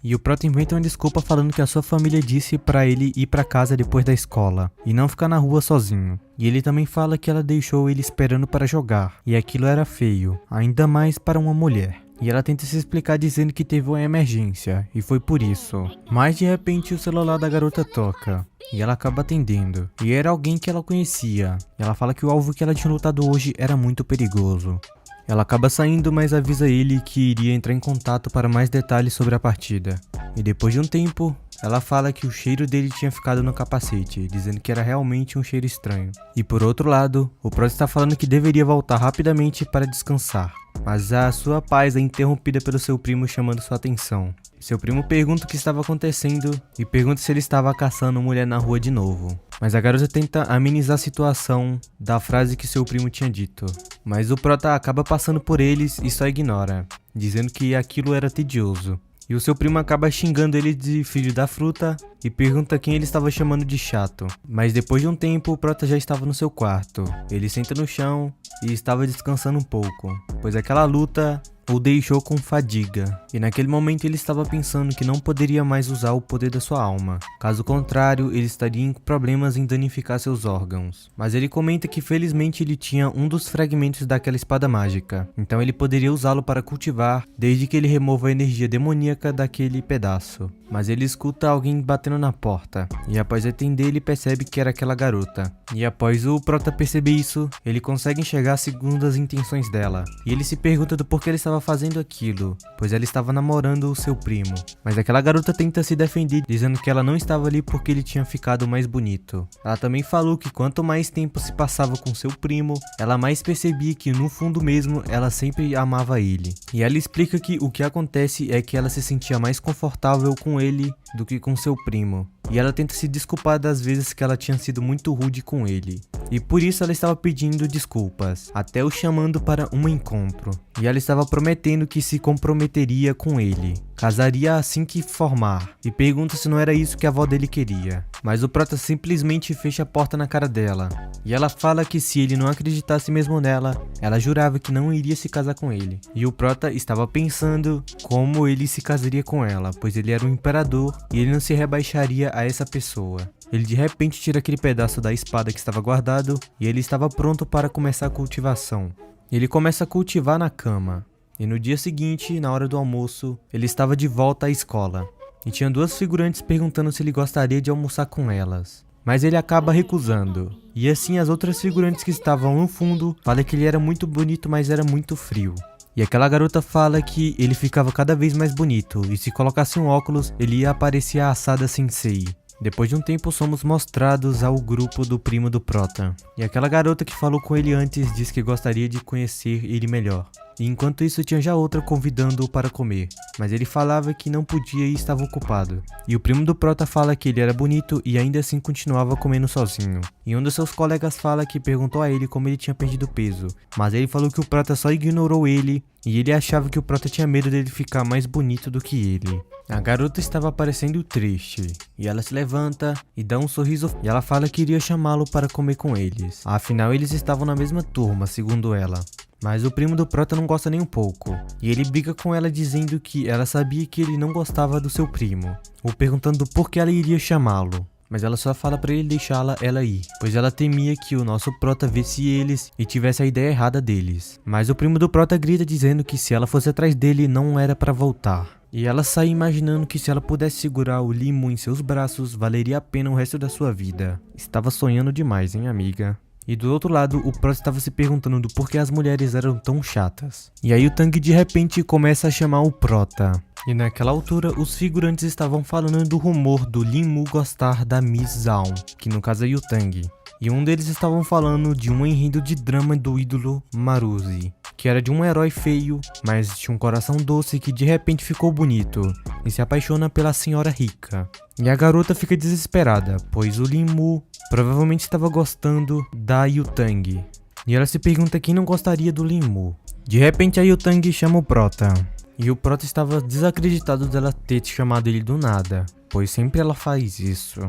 E o Prota inventa uma desculpa falando que a sua família disse pra ele ir pra casa depois da escola e não ficar na rua sozinho. E ele também fala que ela deixou ele esperando para jogar, e aquilo era feio, ainda mais para uma mulher. E ela tenta se explicar dizendo que teve uma emergência, e foi por isso. Mas de repente o celular da garota toca, e ela acaba atendendo. E era alguém que ela conhecia. E ela fala que o alvo que ela tinha lutado hoje era muito perigoso. Ela acaba saindo, mas avisa ele que iria entrar em contato para mais detalhes sobre a partida. E depois de um tempo, ela fala que o cheiro dele tinha ficado no capacete, dizendo que era realmente um cheiro estranho. E por outro lado, o Prota está falando que deveria voltar rapidamente para descansar, mas a sua paz é interrompida pelo seu primo chamando sua atenção. Seu primo pergunta o que estava acontecendo e pergunta se ele estava caçando mulher na rua de novo. Mas a garota tenta amenizar a situação da frase que seu primo tinha dito. Mas o Prota acaba passando por eles e só ignora, dizendo que aquilo era tedioso. E o seu primo acaba xingando ele de filho da fruta e pergunta quem ele estava chamando de chato. Mas depois de um tempo, o Prota já estava no seu quarto. Ele senta no chão e estava descansando um pouco, pois aquela luta o deixou com fadiga. E naquele momento ele estava pensando que não poderia mais usar o poder da sua alma. Caso contrário, ele estaria em problemas em danificar seus órgãos. Mas ele comenta que felizmente ele tinha um dos fragmentos daquela espada mágica, então ele poderia usá-lo para cultivar, desde que ele remova a energia demoníaca daquele pedaço. Mas ele escuta alguém batendo na porta, e após atender ele percebe que era aquela garota. E após o Prota perceber isso, ele consegue enxergar segundo as intenções dela. E ele se pergunta do porquê ele estava fazendo aquilo, pois ela estava namorando o seu primo. Mas aquela garota tenta se defender, dizendo que ela não estava ali porque ele tinha ficado mais bonito. Ela também falou que quanto mais tempo se passava com seu primo, ela mais percebia que no fundo mesmo ela sempre amava ele. E ela explica que o que acontece é que ela se sentia mais confortável com ele do que com seu primo. E ela tenta se desculpar das vezes que ela tinha sido muito rude com ele. E por isso ela estava pedindo desculpas, até o chamando para um encontro. E ela estava prometendo que se comprometeria com ele, casaria assim que formar, e pergunta se não era isso que a avó dele queria. Mas o Prota simplesmente fecha a porta na cara dela, e ela fala que se ele não acreditasse mesmo nela, ela jurava que não iria se casar com ele. E o Prota estava pensando como ele se casaria com ela, pois ele era um imperador e ele não se rebaixaria a essa pessoa. Ele de repente tira aquele pedaço da espada que estava guardado e ele estava pronto para começar a cultivação. Ele começa a cultivar na cama. E no dia seguinte, na hora do almoço, ele estava de volta à escola. E tinha duas figurantes perguntando se ele gostaria de almoçar com elas. Mas ele acaba recusando. E assim as outras figurantes que estavam no fundo falam que ele era muito bonito, mas era muito frio. E aquela garota fala que ele ficava cada vez mais bonito, e se colocasse um óculos, ele ia aparecer a Asada Sensei. Depois de um tempo somos mostrados ao grupo do primo do Prota. E aquela garota que falou com ele antes diz que gostaria de conhecer ele melhor. e enquanto isso tinha já outra convidando-o para comer, mas ele falava que não podia e estava ocupado. E o primo do Prota fala que ele era bonito e ainda assim continuava comendo sozinho. E um dos seus colegas fala que perguntou a ele como ele tinha perdido peso, mas ele falou que o Prota só ignorou ele e ele achava que o Prota tinha medo dele ficar mais bonito do que ele. A garota estava parecendo triste, e ela se levanta e dá um sorriso e ela fala que iria chamá-lo para comer com eles. Afinal, eles estavam na mesma turma, segundo ela. Mas o primo do Prota não gosta nem um pouco, e ele briga com ela dizendo que ela sabia que ele não gostava do seu primo, ou perguntando por que ela iria chamá-lo. Mas ela só fala pra ele deixá-la ela ir, pois ela temia que o nosso Prota visse eles e tivesse a ideia errada deles. Mas o primo do Prota grita dizendo que se ela fosse atrás dele não era pra voltar. E ela sai imaginando que se ela pudesse segurar o limo em seus braços, valeria a pena o resto da sua vida. Estava sonhando demais, hein, amiga? E do outro lado, o Prota estava se perguntando do porquê as mulheres eram tão chatas. E aí o Tang de repente começa a chamar o Prota. E naquela altura, os figurantes estavam falando do rumor do Lin Mu gostar da Miss Zaun, que no caso é o Tang. E um deles estavam falando de um enredo de drama do ídolo Maruzi, que era de um herói feio, mas tinha um coração doce que de repente ficou bonito e se apaixona pela senhora rica. E a garota fica desesperada, pois o Lin Mu provavelmente estava gostando da Yutang. E ela se pergunta quem não gostaria do Lin Mu. De repente a Yutang chama o Prota. E o Prota estava desacreditado dela ter chamado ele do nada, pois sempre ela faz isso.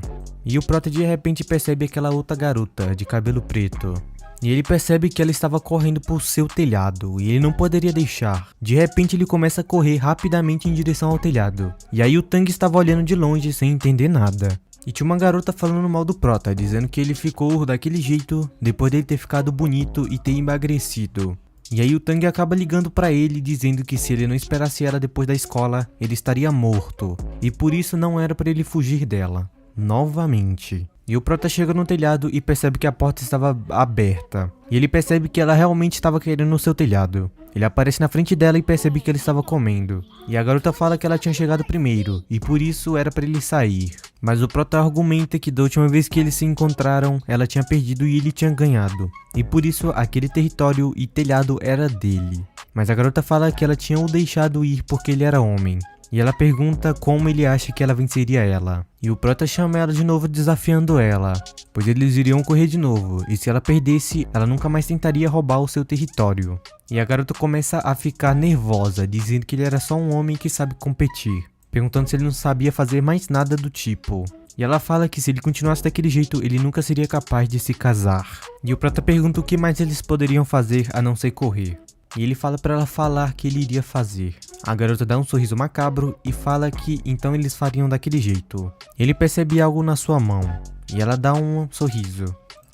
E o Prota de repente percebe aquela outra garota de cabelo preto. E ele percebe que ela estava correndo por seu telhado e ele não poderia deixar. De repente ele começa a correr rapidamente em direção ao telhado. E aí o Tang estava olhando de longe sem entender nada. E tinha uma garota falando mal do Prota, dizendo que ele ficou daquele jeito depois dele ter ficado bonito e ter emagrecido. E aí o Tang acaba ligando pra ele dizendo que se ele não esperasse ela depois da escola, ele estaria morto. E por isso não era pra ele fugir dela. Novamente. E o Prota chega no telhado e percebe que a porta estava aberta. E ele percebe que ela realmente estava querendo no seu telhado. Ele aparece na frente dela e percebe que ele estava comendo. E a garota fala que ela tinha chegado primeiro, e por isso era para ele sair. Mas o Prota argumenta que da última vez que eles se encontraram, ela tinha perdido e ele tinha ganhado. E por isso aquele território e telhado era dele. Mas a garota fala que ela tinha o deixado ir porque ele era homem. E ela pergunta como ele acha que ela venceria ela. E o Prota chama ela de novo desafiando ela, pois eles iriam correr de novo, e se ela perdesse, ela nunca mais tentaria roubar o seu território. E a garota começa a ficar nervosa, dizendo que ele era só um homem que sabe competir, perguntando se ele não sabia fazer mais nada do tipo. E ela fala que se ele continuasse daquele jeito, ele nunca seria capaz de se casar. E o Prota pergunta o que mais eles poderiam fazer a não ser correr. E ele fala pra ela falar que ele iria fazer. A garota dá um sorriso macabro e fala que então eles fariam daquele jeito. Ele percebe algo na sua mão e ela dá um sorriso.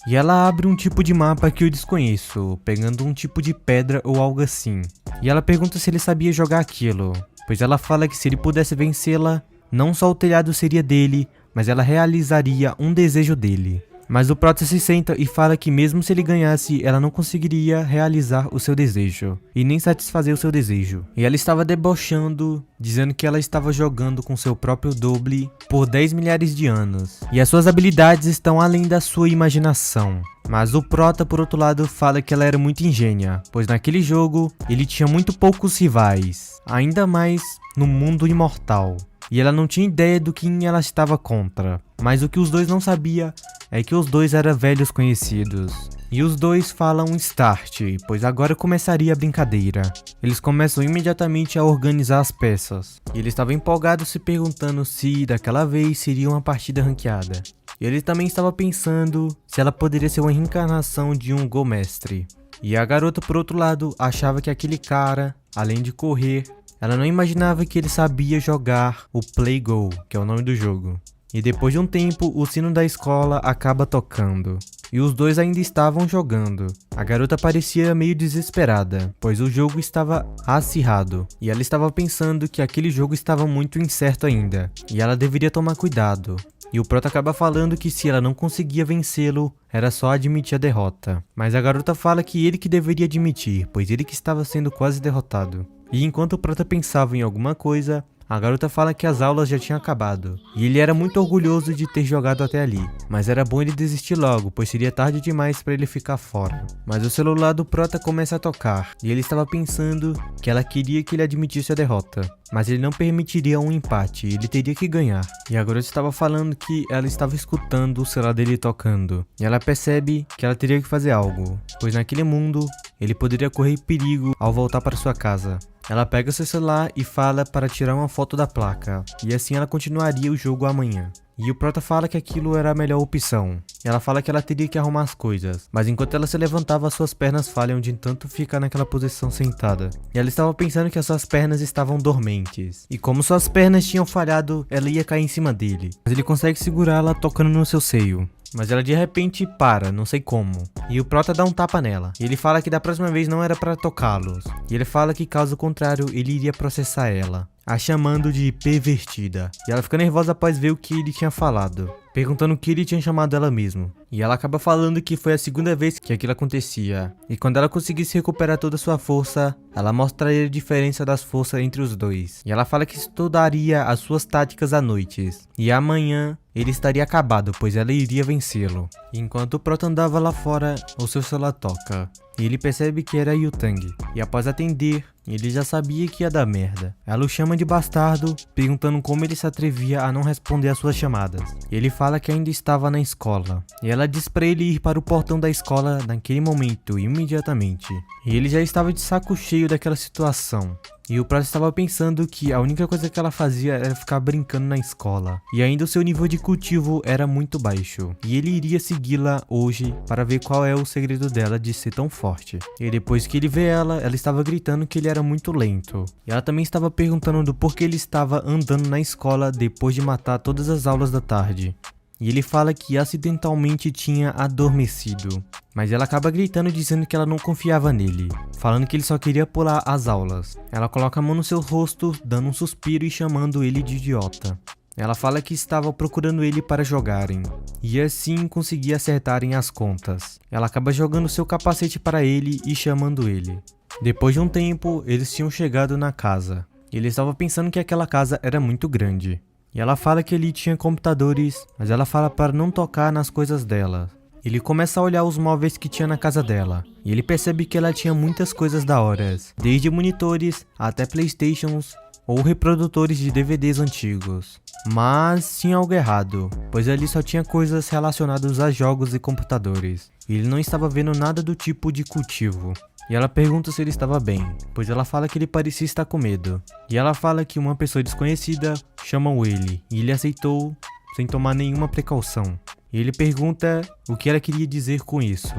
E ela abre um tipo de mapa que eu desconheço, pegando um tipo de pedra ou algo assim. E ela pergunta se ele sabia jogar aquilo, pois ela fala que se ele pudesse vencê-la, não só o telhado seria dele, mas ela realizaria um desejo dele. Mas o Prota se senta e fala que mesmo se ele ganhasse, ela não conseguiria realizar o seu desejo, e nem satisfazer o seu desejo. E ela estava debochando, dizendo que ela estava jogando com seu próprio doble por 10 milhares de anos, e as suas habilidades estão além da sua imaginação. Mas o Prota, por outro lado, fala que ela era muito ingênua, pois naquele jogo, ele tinha muito poucos rivais, ainda mais no mundo imortal. E ela não tinha ideia do que ela estava contra. Mas o que os dois não sabiam é que os dois eram velhos conhecidos. E os dois falam start, pois agora começaria a brincadeira. Eles começam imediatamente a organizar as peças. E ele estava empolgado se perguntando se daquela vez seria uma partida ranqueada. E ele também estava pensando se ela poderia ser uma reencarnação de um Go Mestre. E a garota, por outro lado, achava que aquele cara, além de correr, ela não imaginava que ele sabia jogar o Play Go, que é o nome do jogo. E depois de um tempo, o sino da escola acaba tocando. E os dois ainda estavam jogando. A garota parecia meio desesperada, pois o jogo estava acirrado. E ela estava pensando que aquele jogo estava muito incerto ainda. E ela deveria tomar cuidado. E o Prota acaba falando que se ela não conseguia vencê-lo, era só admitir a derrota. Mas a garota fala que ele que deveria admitir, pois ele que estava sendo quase derrotado. E enquanto o Prota pensava em alguma coisa, A garota fala que as aulas já tinham acabado, e ele era muito orgulhoso de ter jogado até ali, mas era bom ele desistir logo, pois seria tarde demais para ele ficar fora. Mas o celular do prota começa a tocar, e ele estava pensando que ela queria que ele admitisse a derrota, mas ele não permitiria um empate, ele teria que ganhar. E a garota estava falando que ela estava escutando o celular dele tocando, e ela percebe que ela teria que fazer algo, pois naquele mundo ele poderia correr perigo ao voltar para sua casa. Ela pega seu celular e fala para tirar uma foto da placa, e assim ela continuaria o jogo amanhã. E o prota fala que aquilo era a melhor opção. Ela fala que ela teria que arrumar as coisas, mas enquanto ela se levantava, suas pernas falham de tanto ficar naquela posição sentada. E ela estava pensando que as suas pernas estavam dormentes, e como suas pernas tinham falhado, ela ia cair em cima dele. Mas ele consegue segurá-la tocando no seu seio. Mas ela de repente para, não sei como, e o prota dá um tapa nela. E ele fala que da próxima vez não era para tocá-los. E ele fala que caso contrário, ele iria processar ela, a chamando de pervertida. E ela fica nervosa após ver o que ele tinha falado, perguntando o que ele tinha chamado ela mesmo. E ela acaba falando que foi a segunda vez que aquilo acontecia. E quando ela conseguisse recuperar toda a sua força, ela mostraria a diferença das forças entre os dois. E ela fala que estudaria as suas táticas à noite. E amanhã ele estaria acabado, pois ela iria vencê-lo. Enquanto o prota andava lá fora, o seu celular toca. E ele percebe que era Yu-Tang. E após atender, ele já sabia que ia dar merda. Ela o chama de bastardo, perguntando como ele se atrevia a não responder às suas chamadas. Ele fala que ainda estava na escola. E ela diz para ele ir para o portão da escola naquele momento, imediatamente. E ele já estava de saco cheio daquela situação. E o prota estava pensando que a única coisa que ela fazia era ficar brincando na escola. E ainda o seu nível de cultivo era muito baixo. E ele iria segui-la hoje para ver qual é o segredo dela de ser tão forte. E depois que ele vê ela, ela estava gritando que ele era muito lento. E ela também estava perguntando do porquê ele estava andando na escola depois de matar todas as aulas da tarde. E ele fala que acidentalmente tinha adormecido. Mas ela acaba gritando dizendo que ela não confiava nele, falando que ele só queria pular as aulas. Ela coloca a mão no seu rosto, dando um suspiro e chamando ele de idiota. Ela fala que estava procurando ele para jogarem, e assim conseguir acertarem as contas. Ela acaba jogando seu capacete para ele e chamando ele. Depois de um tempo, eles tinham chegado na casa. Ele estava pensando que aquela casa era muito grande. E ela fala que ele tinha computadores, mas ela fala para não tocar nas coisas dela. Ele começa a olhar os móveis que tinha na casa dela, e ele percebe que ela tinha muitas coisas da hora, desde monitores até Playstations ou reprodutores de DVDs antigos. Mas tinha algo errado, pois ali só tinha coisas relacionadas a jogos e computadores, e ele não estava vendo nada do tipo de cultivo. E ela pergunta se ele estava bem, pois ela fala que ele parecia estar com medo. E ela fala que uma pessoa desconhecida chamou ele, e ele aceitou sem tomar nenhuma precaução. E ele pergunta o que ela queria dizer com isso,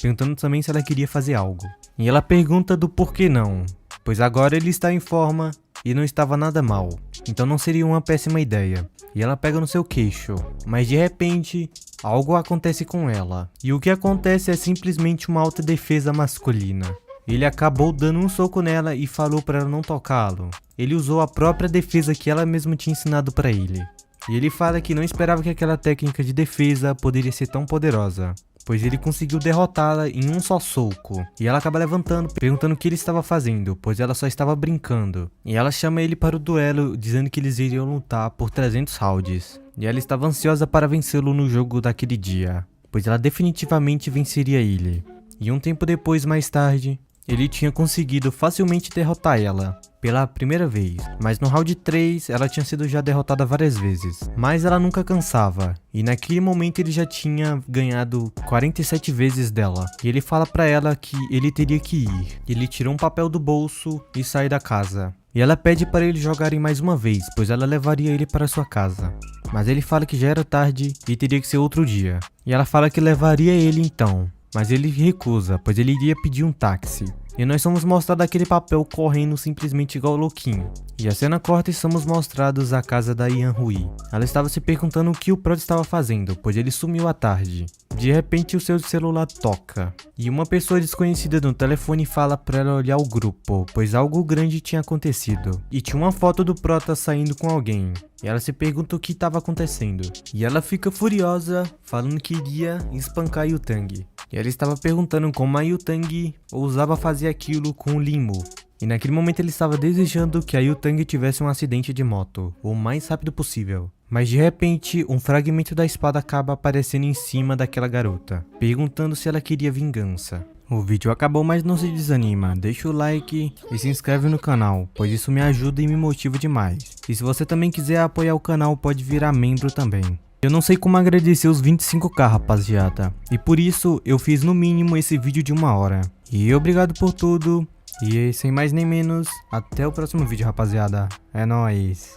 perguntando também se ela queria fazer algo. E ela pergunta do porquê não, pois agora ele está em forma e não estava nada mal, então não seria uma péssima ideia. E ela pega no seu queixo, mas de repente algo acontece com ela. E o que acontece é simplesmente uma autodefesa masculina. Ele acabou dando um soco nela e falou para ela não tocá-lo. Ele usou a própria defesa que ela mesma tinha ensinado para ele. E ele fala que não esperava que aquela técnica de defesa poderia ser tão poderosa, pois ele conseguiu derrotá-la em um só soco. E ela acaba levantando, perguntando o que ele estava fazendo, pois ela só estava brincando. E ela chama ele para o duelo, dizendo que eles iriam lutar por 300 rounds. E ela estava ansiosa para vencê-lo no jogo daquele dia, pois ela definitivamente venceria ele. E um tempo depois, mais tarde, ele tinha conseguido facilmente derrotar ela pela primeira vez, mas no round 3 ela tinha sido já derrotada várias vezes, mas ela nunca cansava, e naquele momento ele já tinha ganhado 47 vezes dela. E ele fala pra ela que ele teria que ir. Ele tirou um papel do bolso e sai da casa, e ela pede para eles jogarem mais uma vez, pois ela levaria ele para sua casa. Mas ele fala que já era tarde e teria que ser outro dia, e ela fala que levaria ele então, mas ele recusa, pois ele iria pedir um táxi. E nós somos mostrados aquele papel correndo simplesmente igual louquinho. E a cena corta e somos mostrados a casa da Yan Hui. Ela estava se perguntando o que o prota estava fazendo, pois ele sumiu à tarde. De repente o seu celular toca, e uma pessoa desconhecida no telefone fala para ela olhar o grupo, pois algo grande tinha acontecido. E tinha uma foto do prota saindo com alguém. E ela se pergunta o que estava acontecendo. E ela fica furiosa, falando que iria espancar Yu-Tang. E ela estava perguntando como a Yu-Tang ousava fazer aquilo com o Limo. E naquele momento ele estava desejando que a Yu-Tang tivesse um acidente de moto, o mais rápido possível. Mas de repente, um fragmento da espada acaba aparecendo em cima daquela garota, perguntando se ela queria vingança. O vídeo acabou, mas não se desanima, deixa o like e se inscreve no canal, pois isso me ajuda e me motiva demais. E se você também quiser apoiar o canal, pode virar membro também. Eu não sei como agradecer os 25k, rapaziada, e por isso eu fiz no mínimo esse vídeo de 1 hora. E obrigado por tudo, e sem mais nem menos, até o próximo vídeo, rapaziada. É nóis.